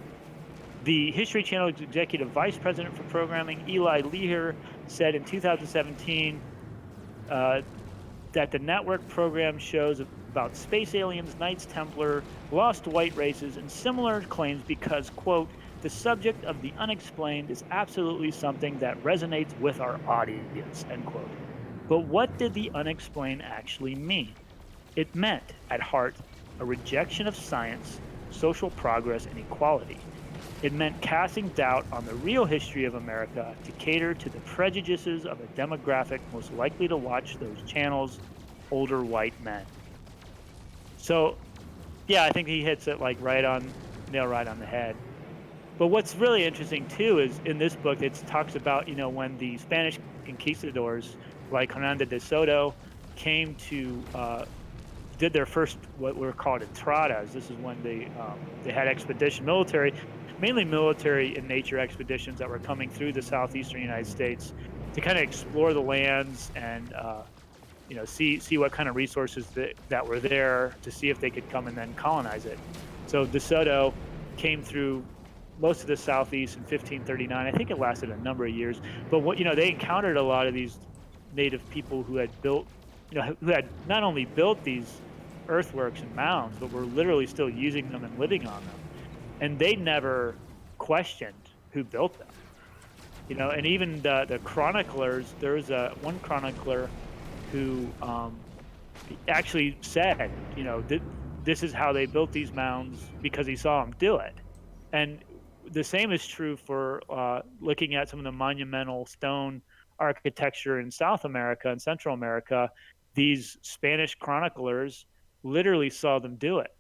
the History Channel's executive vice president for programming, Eli Leher, said in 2017 that the network program shows about space aliens, Knights Templar, lost white races, and similar claims because, quote, "the subject of the unexplained is absolutely something that resonates with our audience," end quote. But what did the unexplained actually mean? It meant, at heart, a rejection of science, social progress, and equality. It meant casting doubt on the real history of America to cater to the prejudices of a demographic most likely to watch those channels, older white men. So, yeah, I think he hits it like nail right on the head. But what's really interesting too is in this book it talks about when the Spanish conquistadors like Hernando de Soto came to did their first what were called entradas. This is when they had mainly military in nature expeditions that were coming through the southeastern United States to kind of explore the lands and see what kind of resources that were there to see if they could come and then colonize it. So De Soto came through most of the southeast in 1539. I think it lasted a number of years. But they encountered a lot of these native people who had built, who had not only built these earthworks and mounds, but were literally still using them and living on them. And they never questioned who built them. And even the chroniclers, there was one chronicler who actually said, this is how they built these mounds because he saw them do it. And the same is true for looking at some of the monumental stone architecture in South America and Central America. These Spanish chroniclers literally saw them do it.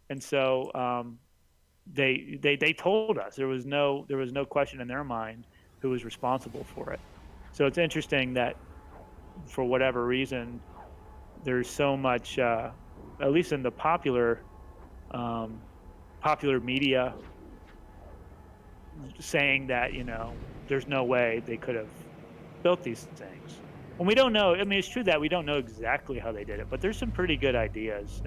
And so they told us there was no question in their mind who was responsible for it. So it's interesting that for whatever reason there's so much at least in the popular media saying that there's no way they could have built these things. And we don't know. I mean, it's true that we don't know exactly how they did it, but there's some pretty good ideas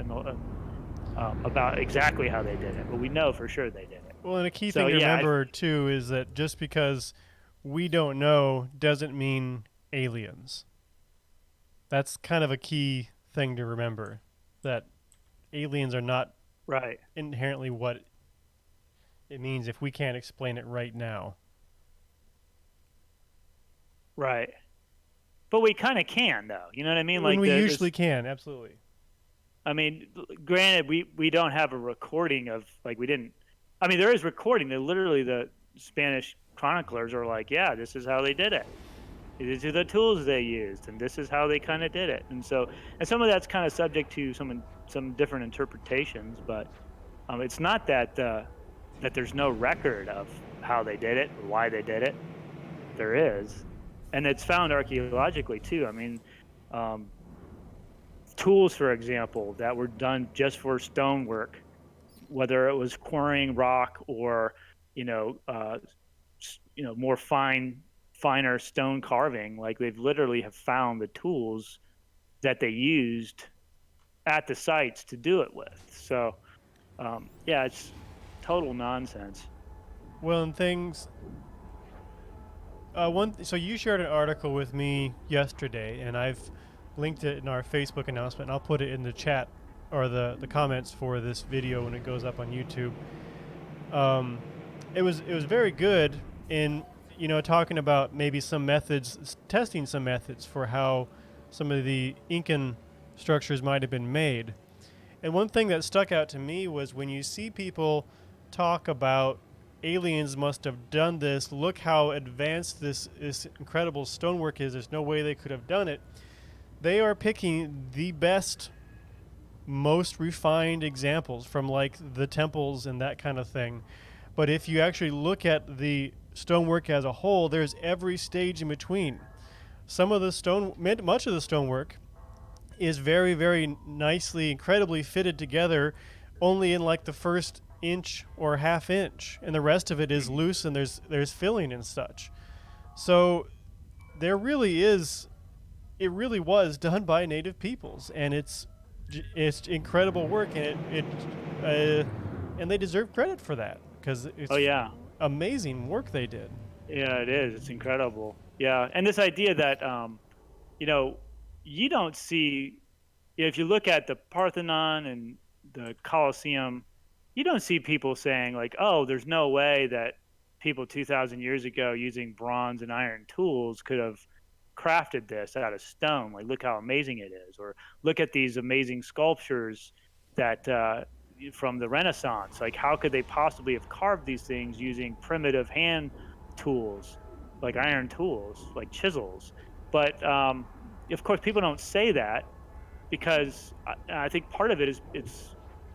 about exactly how they did it, but we know for sure they did it. Well, and a key thing to remember too is that just because we don't know doesn't mean aliens. That's kind of a key thing to remember, that aliens are not right inherently what it means if we can't explain it right now. Right. But we kind of can, though. You know what I mean? When we usually can, absolutely. I mean, granted, we don't have a recording of, we didn't. I mean, there is recording. Literally, the Spanish chroniclers are like, yeah, this is how they did it. These are the tools they used, and this is how they kind of did it. And so, and some of that's kind of subject to some different interpretations, but it's not that there's no record of how they did it, or why they did it. There is, and it's found archaeologically too. I mean, um, tools, for example, that were done just for stonework, whether it was quarrying rock or, you know, more finer stone carving. Like they've literally have found the tools that they used at the sites to do it with. So, yeah, it's total nonsense. Well, and things. So you shared an article with me yesterday, and I've linked it in our Facebook announcement, and I'll put it in the chat or the comments for this video when it goes up on YouTube. It was very good in talking about maybe some methods, testing some methods for how some of the Incan structures might have been made. And one thing that stuck out to me was when you see people talk about aliens must have done this, look how advanced this incredible stonework is, there's no way they could have done it. They are picking the best, most refined examples from like the temples and that kind of thing. But if you actually look at the stonework as a whole, there's every stage in between. Much of the stonework is very, very nicely, incredibly fitted together, only in like the first inch or half inch, and the rest of it is loose and there's filling and such. So it really was done by native peoples, and it's incredible work, and and they deserve credit for that because it's amazing work they did. Yeah, it is. It's incredible. Yeah, and this idea that you don't see, if you look at the Parthenon and the Colosseum, you don't see people saying like, oh, there's no way that people 2,000 years ago using bronze and iron tools could have crafted this out of stone. Like, look how amazing it is. Or look at these amazing sculptures that from the Renaissance. Like, how could they possibly have carved these things using primitive hand tools, like iron tools, like chisels? But of course, people don't say that because I think part of it is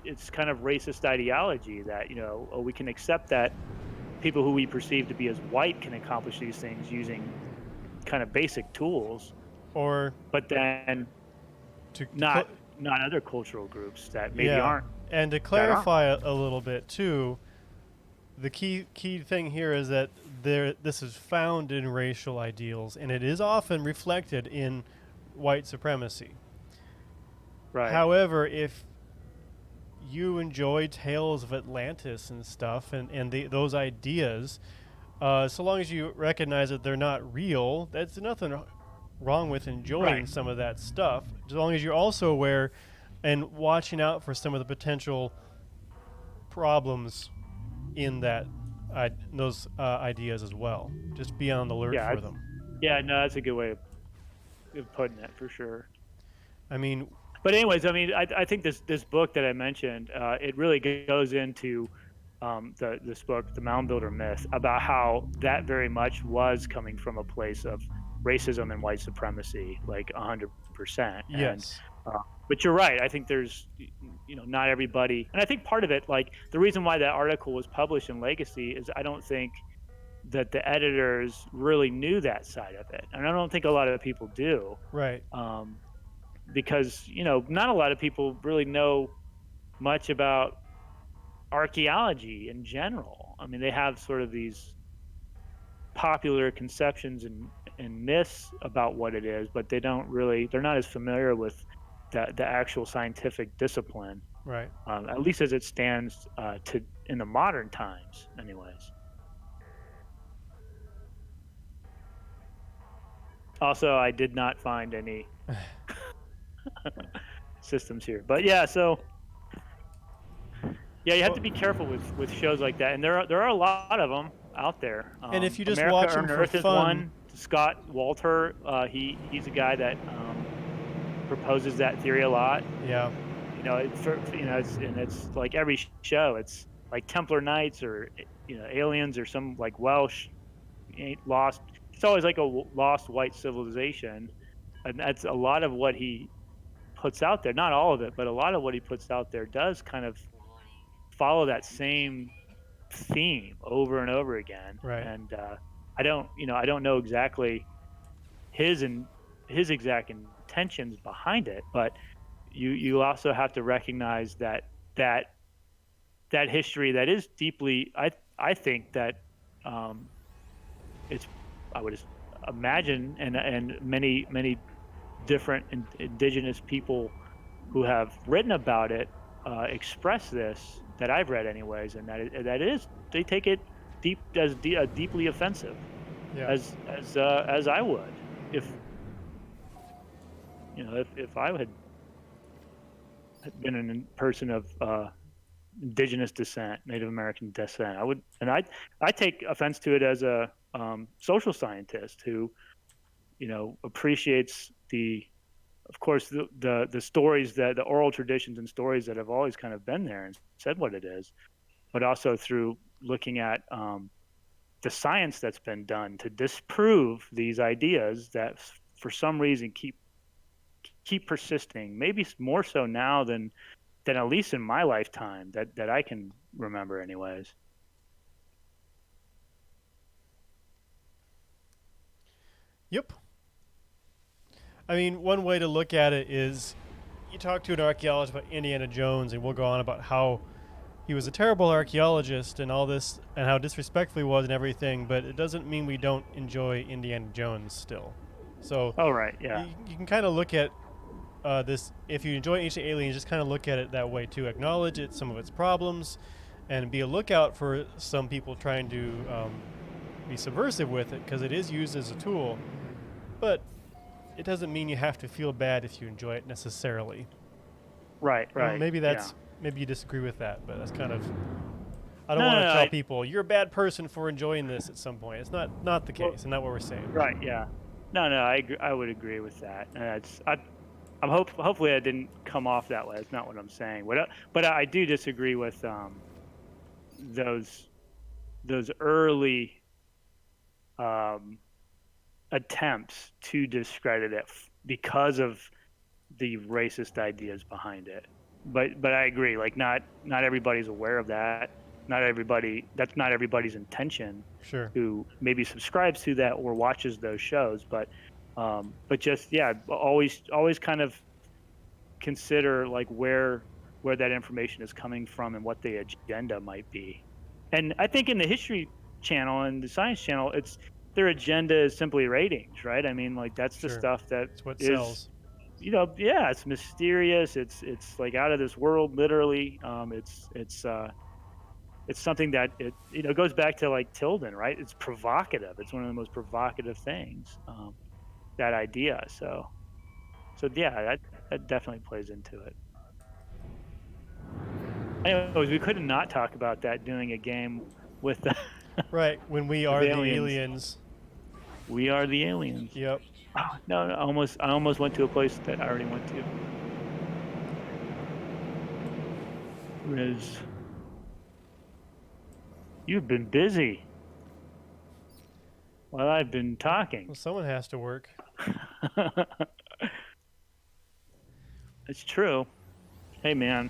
it's kind of racist ideology that we can accept that people who we perceive to be as white can accomplish these things using kind of basic tools, but then not other cultural groups that maybe aren't. And to clarify a little bit too, the key thing here is that this is found in racial ideals, and it is often reflected in white supremacy. Right. However, if you enjoy tales of Atlantis and stuff, and those ideas, so long as you recognize that they're not real, that's nothing wrong with enjoying some of that stuff, as long as you're also aware and watching out for some of the potential problems in those ideas as well. Just be on the alert for them. Yeah, no, that's a good way of putting it, for sure. I mean, but anyways, I mean, I think this book that I mentioned, it really goes into this book, The Mound Builder Myth, about how that very much was coming from a place of racism and white supremacy, like 100%. Yes. But you're right. I think there's, not everybody, and I think part of it, like the reason why that article was published in Legacy is I don't think that the editors really knew that side of it, and I don't think a lot of people do. Right. Because not a lot of people really know much about archaeology in general. I mean, they have sort of these popular conceptions and myths about what it is, but they're not as familiar with the actual scientific discipline. Right. At least as it stands in the modern times, anyways. Also, I did not find any systems here, but yeah, so you have to be careful with shows like that, and there are a lot of them out there. And if you just America watch them on for Earth is fun, one. Scott Walter, he's a guy that proposes that theory a lot. Yeah. It's like every show, it's like Templar Knights or aliens or some like Welsh lost. It's always like a lost white civilization, and that's a lot of what he puts out there. Not all of it, but a lot of what he puts out there does kind of follow that same theme over and over again. Right. And I don't know exactly his exact intentions behind it, but you also have to recognize that that history that is deeply, I think that it's, I would imagine, and many different indigenous people who have written about it express this, that I've read anyways, and that it is, they take it deeply offensive, Yeah. as I would, if if I had been a person of indigenous descent, Native American descent. I would, and I take offense to it as a social scientist who, appreciates of course, the stories, that the oral traditions and stories that have always kind of been there and said what it is, but also through looking at the science that's been done to disprove these ideas that for some reason keep persisting. Maybe more so now than at least in my lifetime that I can remember, anyways. Yep. I mean, one way to look at it is you talk to an archaeologist about Indiana Jones, and we'll go on about how he was a terrible archaeologist and all this, and how disrespectful he was and everything, but it doesn't mean we don't enjoy Indiana Jones still. So, oh, right, yeah. You can kind of look at this, if you enjoy Ancient Aliens, just kind of look at it that way too. Acknowledge some of its problems, and be a lookout for some people trying to be subversive with it, because it is used as a tool. But it doesn't mean you have to feel bad if you enjoy it necessarily. Right. Maybe maybe you disagree with that, but that's kind of, I don't want to tell people you're a bad person for enjoying this at some point. It's not the case, and not what we're saying. Right. Yeah. No, I agree, I would agree with that. And hopefully I didn't come off that way. That's not what I'm saying. But I do disagree with those early attempts to discredit it because of the racist ideas behind it. But I agree. Like not everybody's aware of that. That's not everybody's intention. Sure. Who maybe subscribes to that or watches those shows, but just, yeah, always kind of consider like where that information is coming from and what the agenda might be. And I think in the History Channel and the Science Channel, their agenda is simply ratings, right? I mean, like that's the stuff that's what sells. Yeah, it's mysterious. It's like out of this world, literally. It's something that it goes back to like Tilden, right? It's provocative. It's one of the most provocative things. That idea. So yeah, that definitely plays into it. Anyways, we couldn't not talk about that, doing a game with the right, when we are the aliens. We are the aliens. Yep. Oh, no, I almost went to a place that I already went to. Riz, you've been busy while I've been talking. Well, someone has to work. It's true. Hey, man.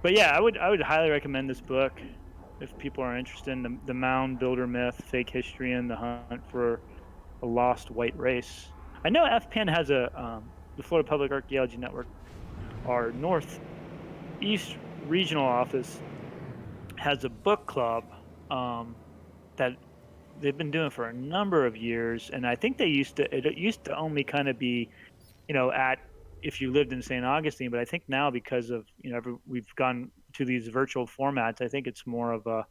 But yeah, I would highly recommend this book if people are interested in the Mound Builder Myth, Fake History, and the Hunt for a Lost White Race. I know FPN has the Florida Public Archaeology Network, our Northeast regional office, has a book club that they've been doing for a number of years, and I think it used to only kind of be, if you lived in St. Augustine, but I think now, because of we've gone to these virtual formats, I think it's more of a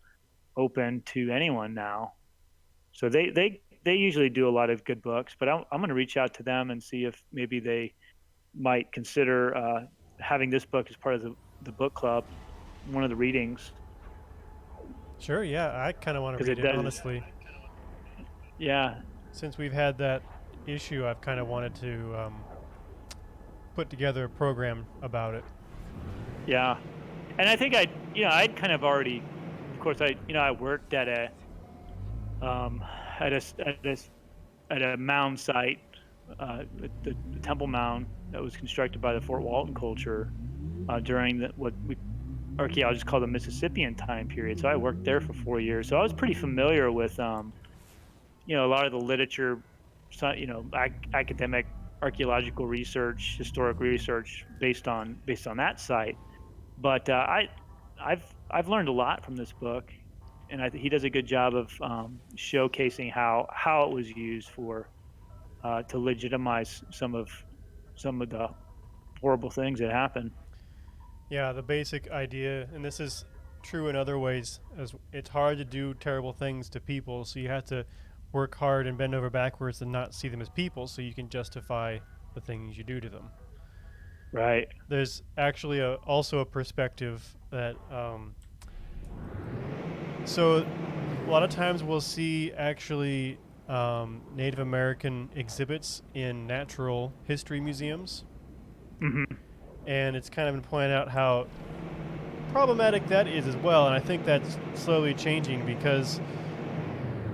open to anyone now. So they usually do a lot of good books, but I'm going to reach out to them and see if maybe they might consider having this book as part of the book club, one of the readings. Sure, yeah, I kind of want to read it, honestly. Yeah. Since we've had that issue, I've kind of wanted to put together a program about it. Yeah, and I think I'd kind of already, of course, I worked at a mound site, the Temple Mound that was constructed by the Fort Walton culture during what archaeology is called the Mississippian time period. So I worked there for 4 years. So I was pretty familiar with, a lot of the literature, academic archaeological research, historic research based on that site. But I've learned a lot from this book, and I think he does a good job of showcasing how it was used to legitimize some of the horrible things that happened. Yeah, the basic idea, and this is true in other ways, as it's hard to do terrible things to people, so you have to work hard and bend over backwards and not see them as people so you can justify the things you do to them. Right. There's actually also a perspective that so a lot of times we'll see actually Native American exhibits in natural history museums. Mm-hmm. And it's kind of been pointed out how problematic that is as well. And I think that's slowly changing because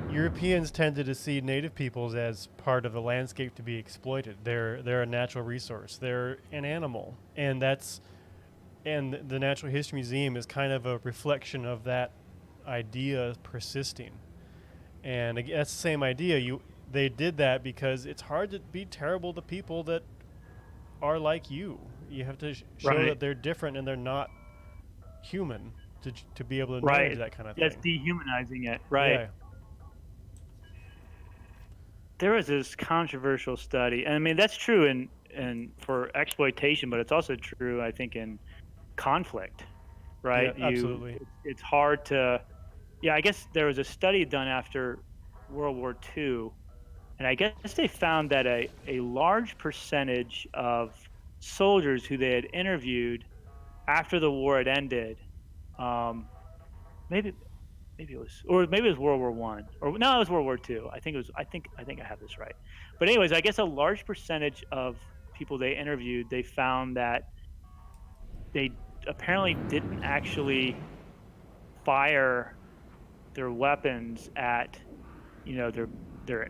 Europeans tended to see native peoples as part of the landscape to be exploited. They're a natural resource. They're an animal. And the Natural History Museum is kind of a reflection of that idea persisting. And again, that's the same idea. They did that because it's hard to be terrible to people that are like you. You have to show Right. that they're different and they're not human to be able to Right. manage that kind of That's thing. dehumanizing it. Right. Yeah. There was this controversial study, and I mean that's true in for exploitation, but it's also true, I think, in conflict. Right. Yeah, absolutely. It's hard to. Yeah, I guess there was a study done after World War II, and I guess they found that a large percentage of soldiers who they had interviewed after the war had ended, maybe it was, or maybe it was World War One, or no, it was World War II. I think it was. I think I have this right. But anyways, I guess a large percentage of people they interviewed, they found that they apparently didn't actually fire their weapons at, their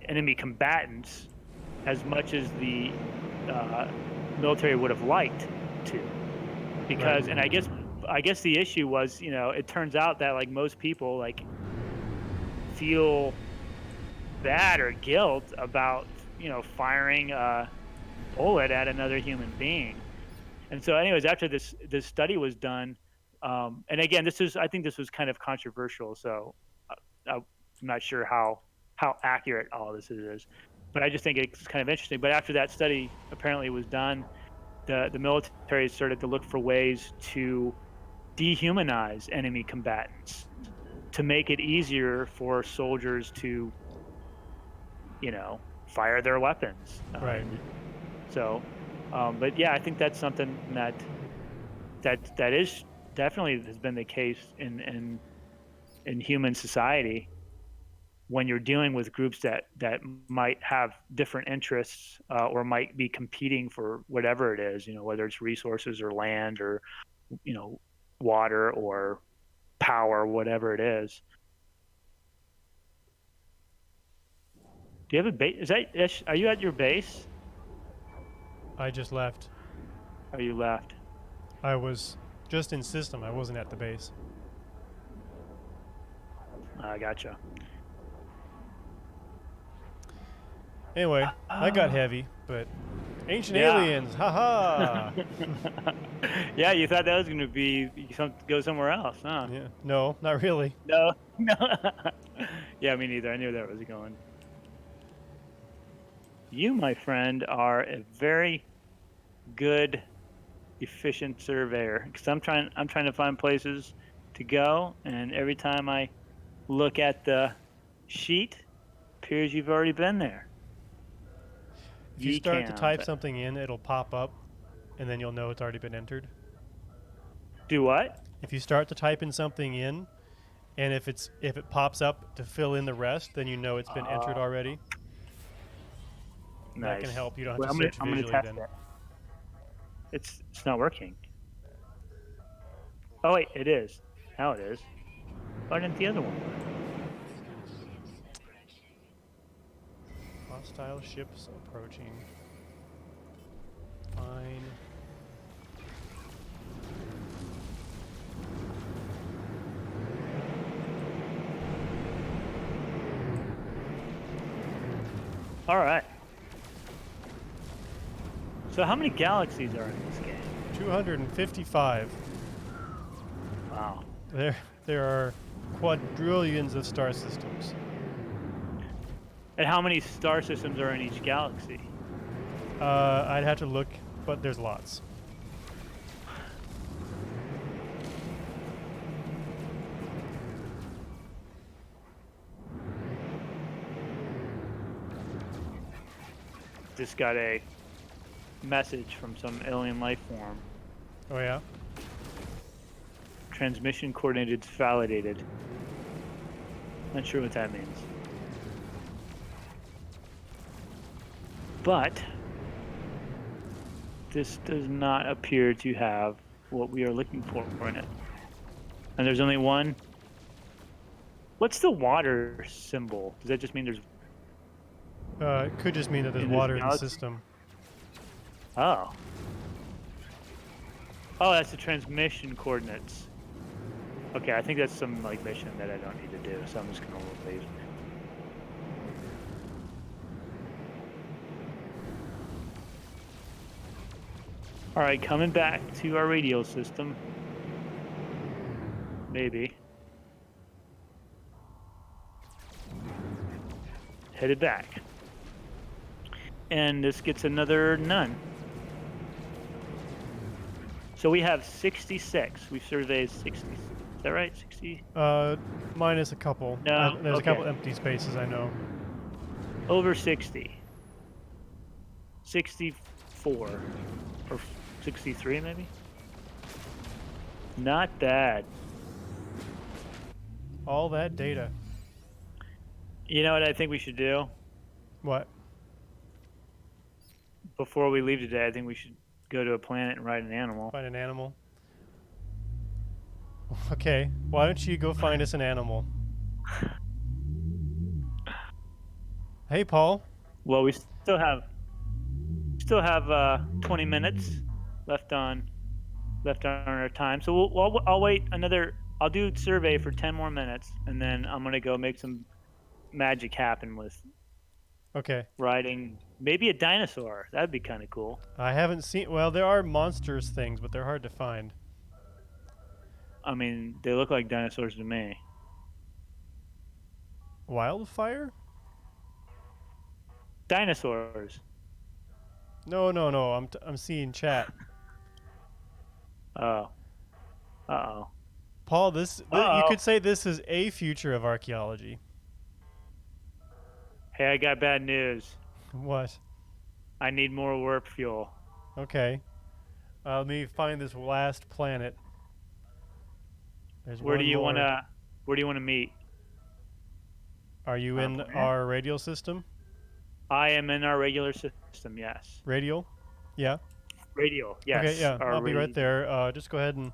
enemy combatants as much as the military would have liked to, because Right. and I guess the issue was, it turns out that like most people like feel bad or guilt about firing a bullet at another human being. And so anyways, after this study was done, and again, I think this was kind of controversial, so I'm not sure how accurate all this is, but I just think it's kind of interesting. But after that study apparently was done, the military started to look for ways to dehumanize enemy combatants to make it easier for soldiers to, fire their weapons. Right. So, but yeah, I think that's something that is definitely has been the case in human society when you're dealing with groups that might have different interests or might be competing for whatever it is, whether it's resources or land or water or power, whatever it is. Do you have a base? Are you at your base? I just left. Or you left? I was just in system. I wasn't at the base. I gotcha. Anyway, I got heavy, but ancient aliens, haha. Yeah, you thought that was going to be go somewhere else, huh? Yeah. No, not really. No. Yeah, me neither. I knew that was going. You, my friend, are a very good, efficient surveyor. Because I'm trying to find places to go, and every time I look at the sheet, it appears you've already been there. If you start to type something in, it'll pop up, and then you'll know it's already been entered. Do what? If you start to type in something in, and if it pops up to fill in the rest, then you know it's been entered already. Nice. That can help. You don't have to search visually then. It's not working. Oh wait, it is. Now it is. Why didn't the other one work? Hostile ships approaching. Fine. All right. So how many galaxies are in this game? 255. Wow. There are quadrillions of star systems. And how many star systems are in each galaxy? I'd have to look, but there's lots. Just got a message from some alien life form. Oh yeah? Transmission coordinates validated. Not sure what that means. But this does not appear to have what we are looking for in it. And there's only one. What's the water symbol? Does that just mean there's... It could just mean that there's In this water in the galaxy? system. Oh. Oh, that's the transmission coordinates. Okay, I think that's some like mission that I don't need to do, so I'm just gonna leave. All right, coming back to our radio system. Maybe. Headed back. And this gets another none. So we have 66. We've surveyed 60. Is that right? 60? Minus a couple. No, There's a couple okay. empty spaces, I know. Over 60. 64. Or 63 maybe? Not bad. All that data. You know what I think we should do? What? Before we leave today, I think we should go to a planet and ride an animal. Find an animal. Okay, why don't you go find us an animal? Hey, Paul. Well, we still have 20 minutes left on our time. So I'll wait another. I'll do survey for 10 more minutes, and then I'm gonna go make some magic happen with Okay. riding maybe a dinosaur. That'd be kind of cool. I haven't seen. Well, there are monsters things, but they're hard to find. I mean, they look like dinosaurs to me. Wildfire? Dinosaurs. No. I'm seeing chat. Oh. Uh-oh. Paul, you Uh-oh. could say this is a future of archaeology. Hey, I got bad news. What? I need more warp fuel. Okay. Let me find this last planet. There's Where one do you more. wanna meet? Are you in planet? our radial system? I am in our regular system, yes. Radial? Yeah. Radial, yes. Okay, yeah. our I'll be right radi- there. Just go ahead and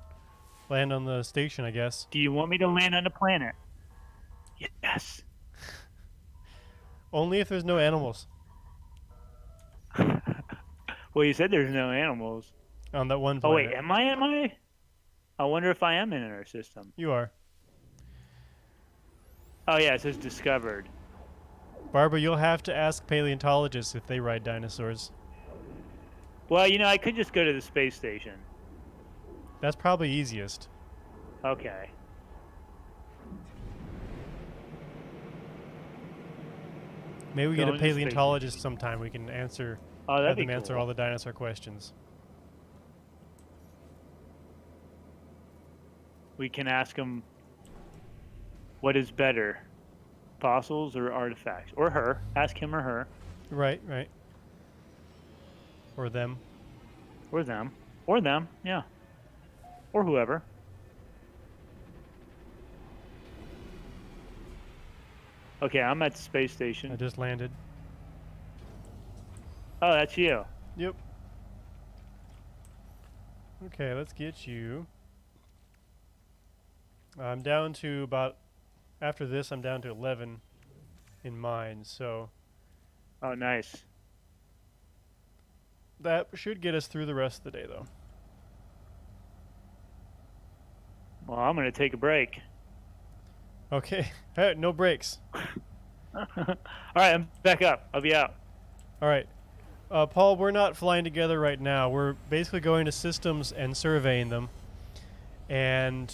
land on the station, I guess. Do you want me to land on the planet? Yes. Only if there's no animals Well, you said there's no animals. on that one Oh, planet. wait, am I? I wonder if I am in our system. You are. Oh, yeah, it says discovered. Barbara, you'll have to ask paleontologists if they ride dinosaurs. Well, you know, I could just go to the space station. That's probably easiest. Okay. Maybe we get a Going to space paleontologist sometime. We can answer, Oh, have that'd them be answer cool. all the dinosaur questions. We can ask them what is better, fossils or artifacts, or her. Ask him or her, Right. Or them. or them, yeah, or whoever. Okay, I'm at the space I station. just landed. Oh, that's you. Yep. Okay, let's get you. I'm down to about, after this, I'm down to 11 in mine, so Oh, nice. that should get us through the rest of the day, though. Well, I'm gonna take a break. Okay, hey, no breaks. All right, I'm back up. I'll be out. All right. Paul, we're not flying together right now. We're basically going to systems and surveying them. And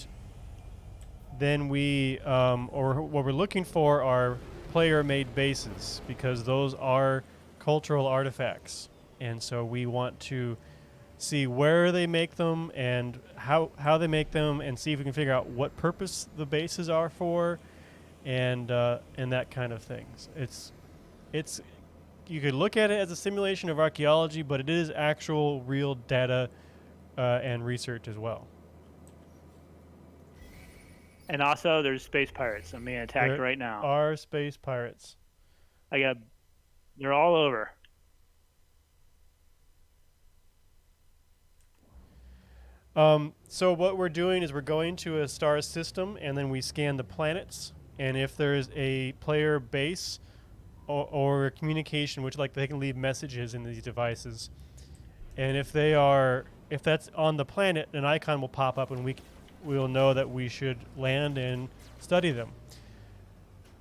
then or what we're looking for are player-made bases because those are cultural artifacts. And so we want to see where they make them and how they make them and see if we can figure out what purpose the bases are for and that kind of things. It's you could look at it as a simulation of archaeology, but it is actual real data and research as well. And also, there's space pirates. I'm being attacked There right now. are space pirates. They're all over. So what we're doing is we're going to a star system, and then we scan the planets. And if there's a player base or communication, which like they can leave messages in these devices, and if that's on the planet, an icon will pop up, and we'll know that we should land and study them.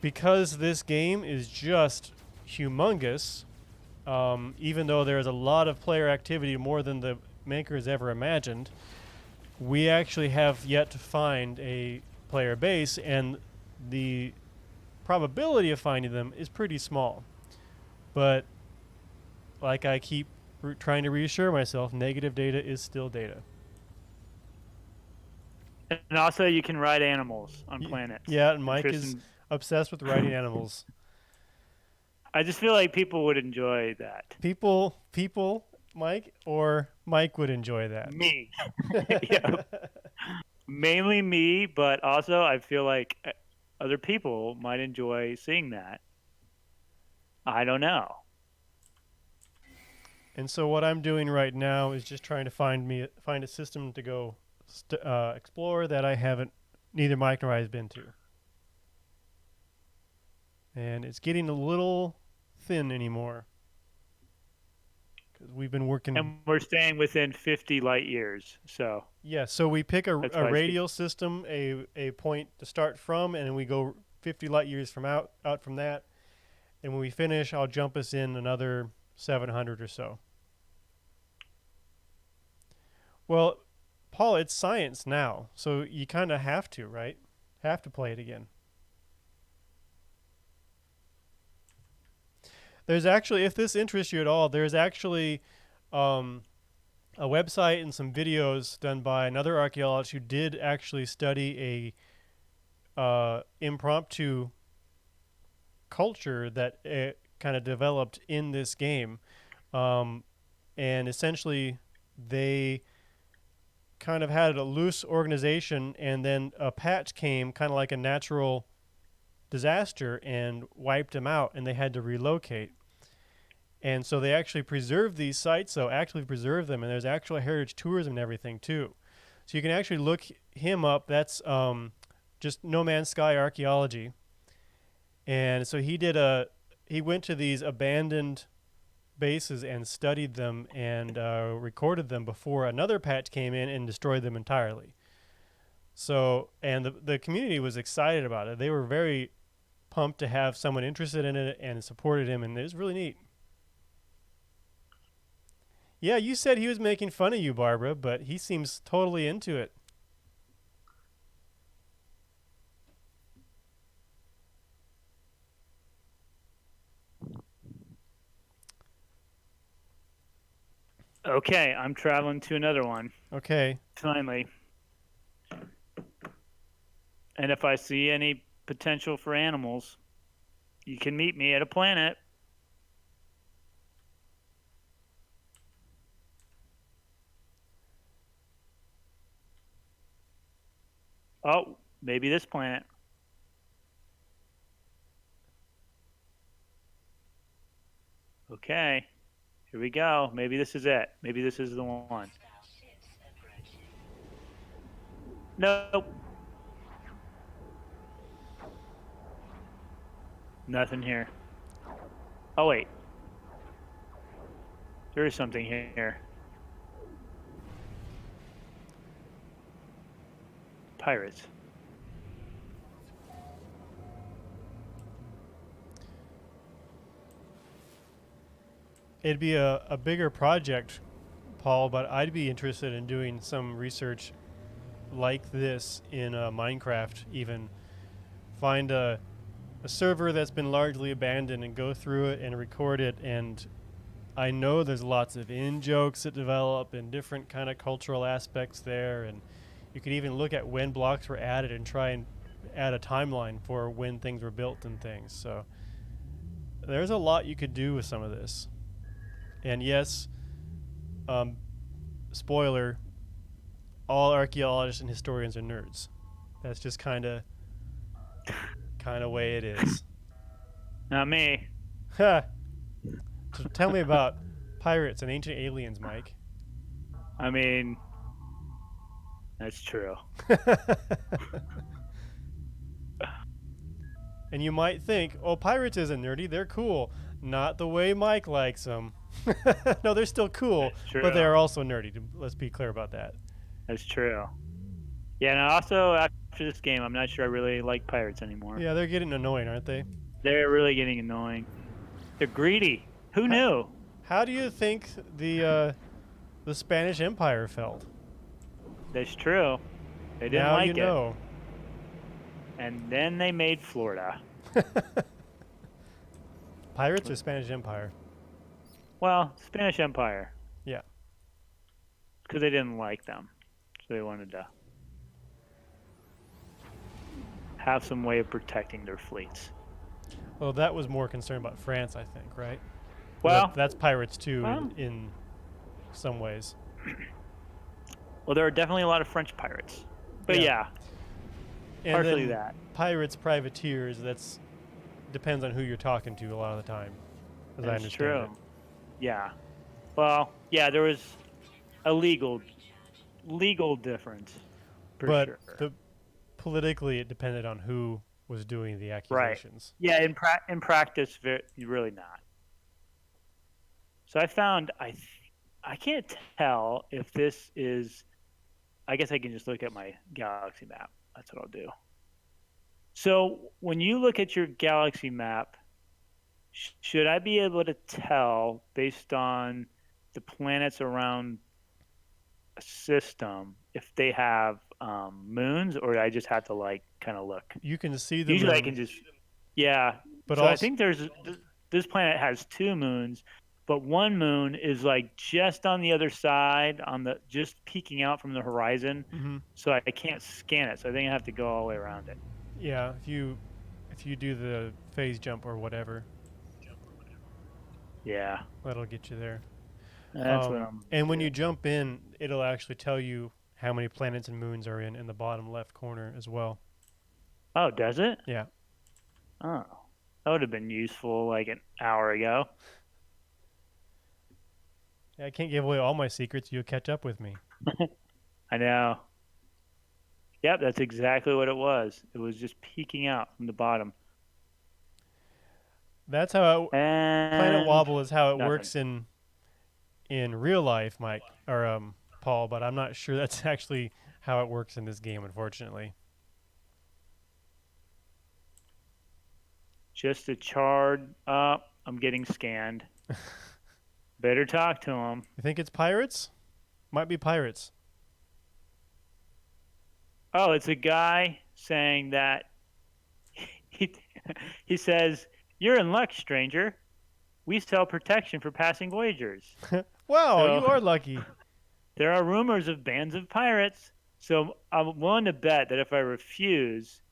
Because this game is just humongous, even though there is a lot of player activity, more than the makers ever imagined, we actually have yet to find a player base, and the probability of finding them is pretty small. But like I keep trying to reassure myself, negative data is still data. And also, you can ride animals on planets. Yeah, and Mike is obsessed with riding animals. I just feel like people would enjoy that. People, Mike, or Mike would enjoy that. Me. Yeah. Mainly me, but also I feel like other people might enjoy seeing that. I don't know. And so what I'm doing right now is just trying to find a system to go explore that neither Mike nor I has been to. And it's getting a little thin anymore because we've been working. And we're staying within 50 light years, so. Yeah, so we pick a radial system, a point to start from, and then we go 50 light years from out from that. And when we finish, I'll jump us in another 700 or so. Well, Paul, it's science now, so you kind of have to, right? Have to play it again. There's actually, if this interests you at all, there's actually a website and some videos done by another archaeologist who did actually study a impromptu culture that kind of developed in this game. And essentially, they kind of had a loose organization, and then a patch came, kind of like a natural disaster, and wiped them out, and they had to relocate. And so they actually preserved these sites, actively preserved them, and there's actual heritage tourism and everything too. So you can actually look him up. That's just No Man's Sky Archaeology. And so he went to these abandoned bases and studied them and recorded them before another patch came in and destroyed them entirely. So, and the community was excited about it. They were very pumped to have someone interested in it and supported him, and it was really neat. Yeah, you said he was making fun of you, Barbara, but he seems totally into it. Okay, I'm traveling to another one. Okay. Finally. And if I see any potential for animals, you can meet me at a planet. Oh, maybe this planet. Okay, here we go. Maybe this is it. Maybe this is the one. Nope. Nothing here. Oh, wait. There is something here. Pirates. It'd be a bigger project, Paul, but I'd be interested in doing some research like this in Minecraft. Even find a server that's been largely abandoned and go through it and record it. And I know there's lots of in-jokes that develop and different kind of cultural aspects there. And you could even look at when blocks were added and try and add a timeline for when things were built and things. So there's a lot you could do with some of this. And yes, spoiler, all archaeologists and historians are nerds. That's just kind of way it is. Not me. Ha! So tell me about pirates and ancient aliens, Mike. I mean, that's true. And you might think, oh, pirates isn't nerdy, they're cool. Not the way Mike likes them. No, they're still cool, but they're also nerdy. Let's be clear about that. That's true. Yeah, and also after this game, I'm not sure I really like pirates anymore. Yeah, they're getting annoying, aren't they? They're really getting annoying. They're greedy. Who knew? How do you think the Spanish Empire felt? That's true. They didn't now like you know. it. And then they made Florida. Pirates or Spanish Empire? Well, Spanish Empire. Yeah. Because they didn't like them. So they wanted to have some way of protecting their fleets. Well, that was more concerned about France, I think, right? Well, that's pirates too, in some ways. Well, there are definitely a lot of French pirates. But yeah, and partially that. Pirates, privateers, that's depends on who you're talking to a lot of the time, as I understand true. it. Yeah. Well, yeah, there was a legal difference, but sure. Politically, it depended on who was doing the accusations. Right. Yeah, in practice, really not. So I found I can't tell if this is. I guess I can just look at my galaxy map. That's what I'll do. So when you look at your galaxy map, should I be able to tell based on the planets around a system if they have moons, or I just have to kind of look? You can see the Usually moon. I can just, yeah. But so also, I think this planet has 2 moons, but one moon is just on the other side, just peeking out from the horizon. Mm-hmm. So I can't scan it. So I think I have to go all the way around it. Yeah, if you do the phase jump or whatever. Yeah. That'll get you there. That's what I'm. And when you jump in, it'll actually tell you how many planets and moons are in the bottom left corner as well. Oh, does it? Yeah. Oh, that would have been useful an hour ago. I can't give away all my secrets. You'll catch up with me. I know. Yep, that's exactly what it was. It was just peeking out from the bottom. That's how Planet Wobble is how it nothing. works in real life, Mike or Paul. But I'm not sure that's actually how it works in this game, unfortunately. Just a charred up. I'm getting scanned. Better talk to him. You think it's pirates? Might be pirates. Oh, it's a guy saying that he says, "You're in luck, stranger. We sell protection for passing voyagers." Wow, you are lucky. There are rumors of bands of pirates, so I'm willing to bet that if I refuse,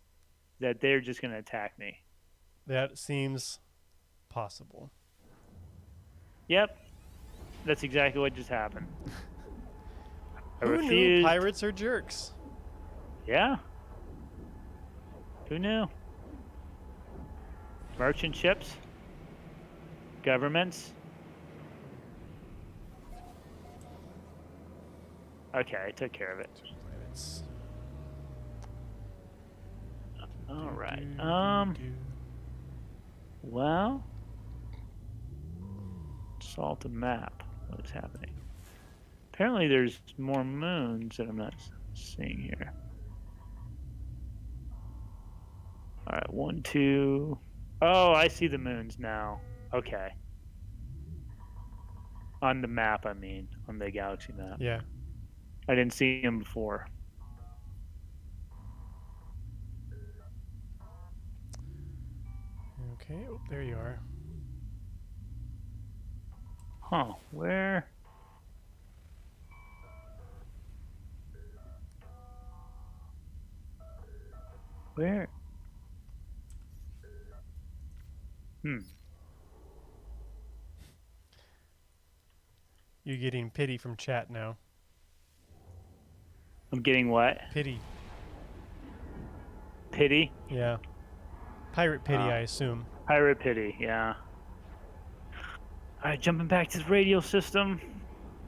that they're just going to attack me. That seems possible. Yep. That's exactly what just happened. I Who refused. knew pirates are jerks? Yeah. Who knew? Merchant ships? Governments? Okay, I took care of it. All right. Well, salt the map. What is happening? Apparently there's more moons that I'm not seeing here. All right, 1, 2. Oh, I see the moons now. Okay. On the map, I mean, on the galaxy map. Yeah. I didn't see him before. Okay. Oh, there you are. Huh? Where? Where? You're getting pity from chat now. I'm getting what? Pity. Pity? Yeah. Pirate pity, I assume. Pirate pity, yeah. Alright, jumping back to the radio system.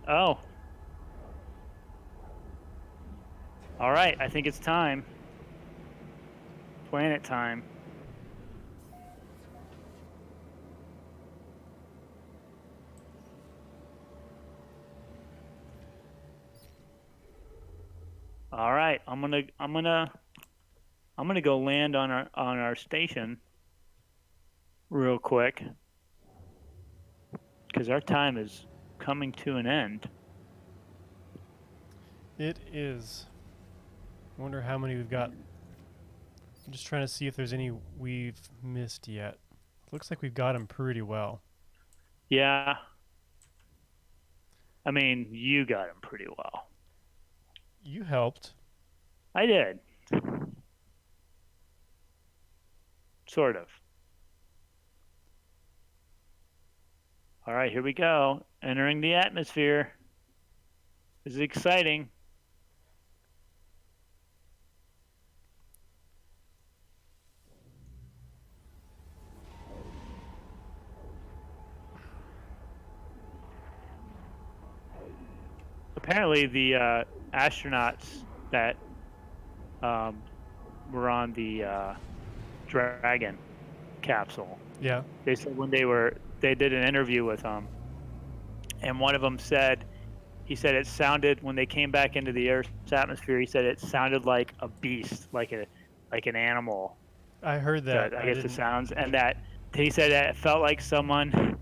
Oh. Alright, I think it's time. Planet time. All right, I'm gonna go land on our station real quick because our time is coming to an end. It is. I wonder how many we've got. I'm just trying to see if there's any we've missed yet. Looks like we've got them pretty well. Yeah. I mean, you got him pretty well. You helped. I did. Sort of. All right, here we go. Entering the atmosphere. This is exciting. Apparently, the astronauts that were on the Dragon capsule. Yeah. They said when they did an interview with them, and one of them said, he said it sounded when they came back into the Earth's atmosphere. He said it sounded like a beast, like an animal. I heard that. I guess the sounds, and that he said that it felt like someone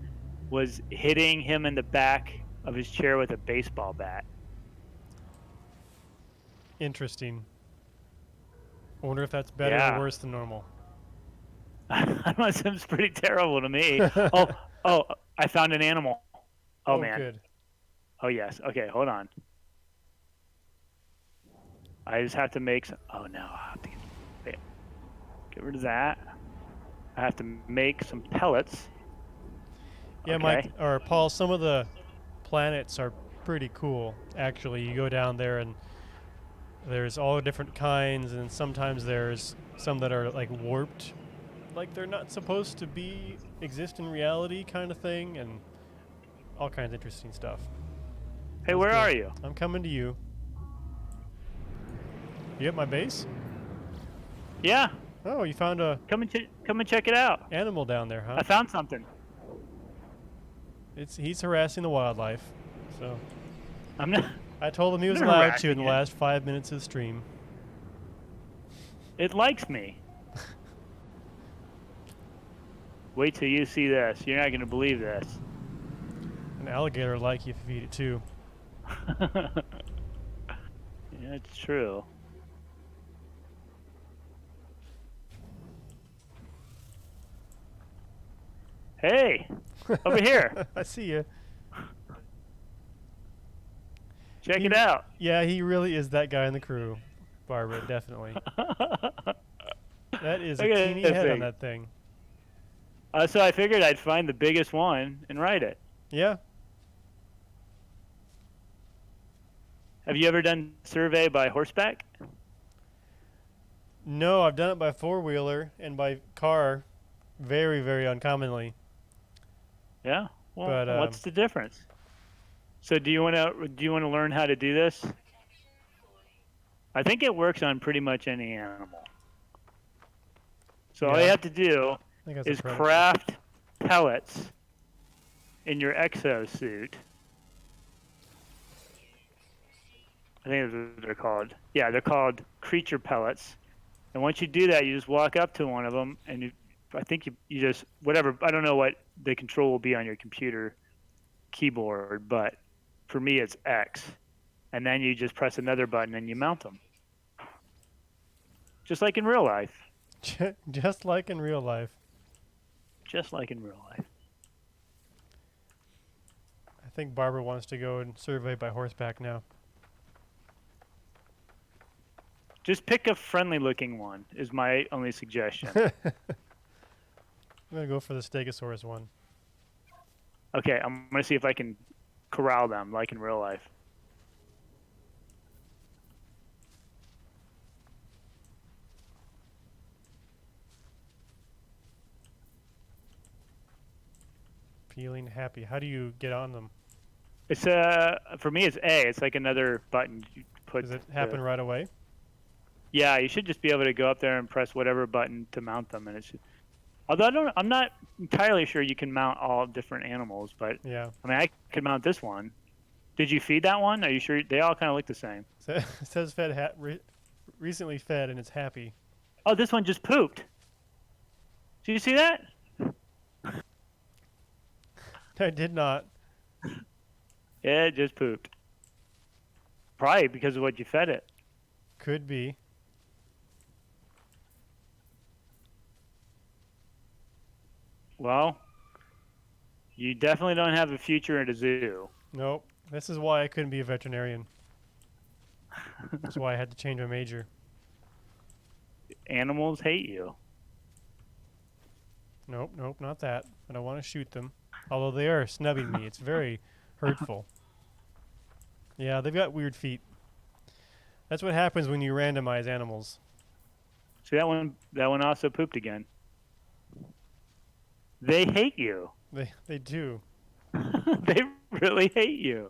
was hitting him in the back of his chair with a baseball bat. Interesting. I wonder if that's better or worse than normal. That seems pretty terrible to me. oh, I found an animal. Oh man. Good. Oh yes. Okay, hold on. I just have to make some. Oh no, I have to get rid of that. I have to make some pellets. Yeah, okay. Mike or Paul, some of the planets are pretty cool. Actually, you go down there and there's all different kinds, and sometimes there's some that are like warped, like they're not supposed to exist in reality, kind of thing, and all kinds of interesting stuff. Hey, where are you? I'm coming to you. You at my base? Yeah. Oh, you found a come and check it out. Animal down there, huh? I found something. He's harassing the wildlife, so. I'm not. I told him he was allowed to in the last 5 minutes of the stream. It likes me. Wait till you see this. You're not going to believe this. An alligator will like you if you feed it too. Yeah, it's true. Hey, over here. I see you. Check it out. Yeah, he really is that guy in the crew, Barbara, definitely. That is a teeny head on that thing. So I figured I'd find the biggest one and write it. Yeah. Have you ever done survey by horseback? No, I've done it by four-wheeler and by car, very, very uncommonly. Yeah. Well, but, what's the difference? So do you want to learn how to do this? I think it works on pretty much any animal. So all you have to do is craft pellets in your exosuit. I think that's what they're called. Yeah, they're called creature pellets. And once you do that, you just walk up to one of them, and I think you just, whatever, I don't know what the control will be on your computer. keyboard, but for me it's X. And then you just press another button and you mount them. Just like in real life. Just like in real life. Just like in real life. I think Barbara wants to go and survey by horseback now. Just pick a friendly looking one is my only suggestion. I'm going to go for the Stegosaurus one. Okay, I'm going to see if I can corral them like in real life. Feeling happy. How do you get on them? It's for me it's A. It's like another button you put. Does it happen right away? Yeah, you should just be able to go up there and press whatever button to mount them, and it's. Although I'm not entirely sure you can mount all different animals, but yeah. I mean I could mount this one. Did you feed that one? Are you sure? They all kind of look the same. It says fed recently fed and it's happy. Oh, this one just pooped. Did you see that? I did not. Yeah, it just pooped. Probably because of what you fed it. Could be. Well, you definitely don't have a future at a zoo. Nope. This is why I couldn't be a veterinarian. That's why I had to change my major. Animals hate you. Nope, nope, not that. I don't want to shoot them. Although they are snubbing me. It's very hurtful. Yeah, they've got weird feet. That's what happens when you randomize animals. See that one also pooped again. They hate you. They do. They really hate you.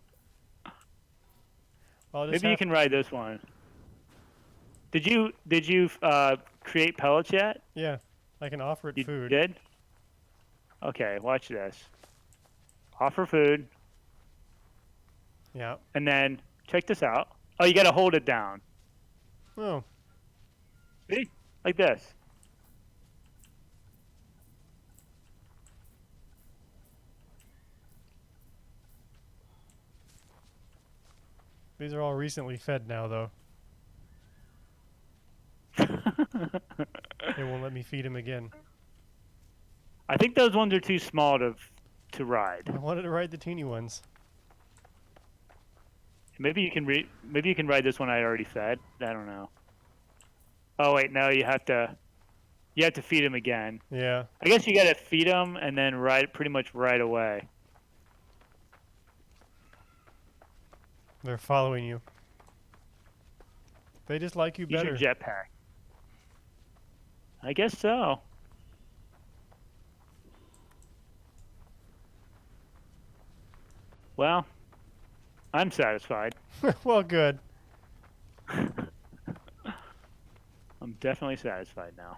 Maybe you can ride this one. Did you create pellets yet? Yeah, I can offer it You food. did? Okay, watch this. Offer food. Yeah. And then check this out. Oh, you got to hold it down. Oh. See? Like this. These are all recently fed now, though. They won't let me feed them again. I think those ones are too small to ride. I wanted to ride the teeny ones. Maybe you can ride this one I already fed. I don't know. Oh wait, no, you have to feed them again. Yeah. I guess you got to feed them and then ride pretty much right away. They're following you. They just like you Use better. your jetpack. I guess so. Well, I'm satisfied. Well, good. I'm definitely satisfied now.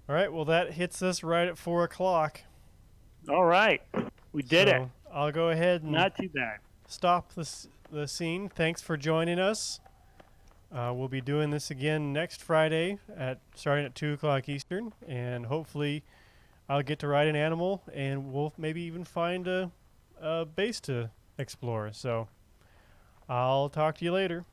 All right, well, that hits us right at 4 o'clock. All right. We did it. I'll go ahead and Not too bad. stop the scene. Thanks for joining us. We'll be doing this again next Friday starting at 2 o'clock Eastern, and hopefully I'll get to ride an animal, and we'll maybe even find a base to explore. So I'll talk to you later.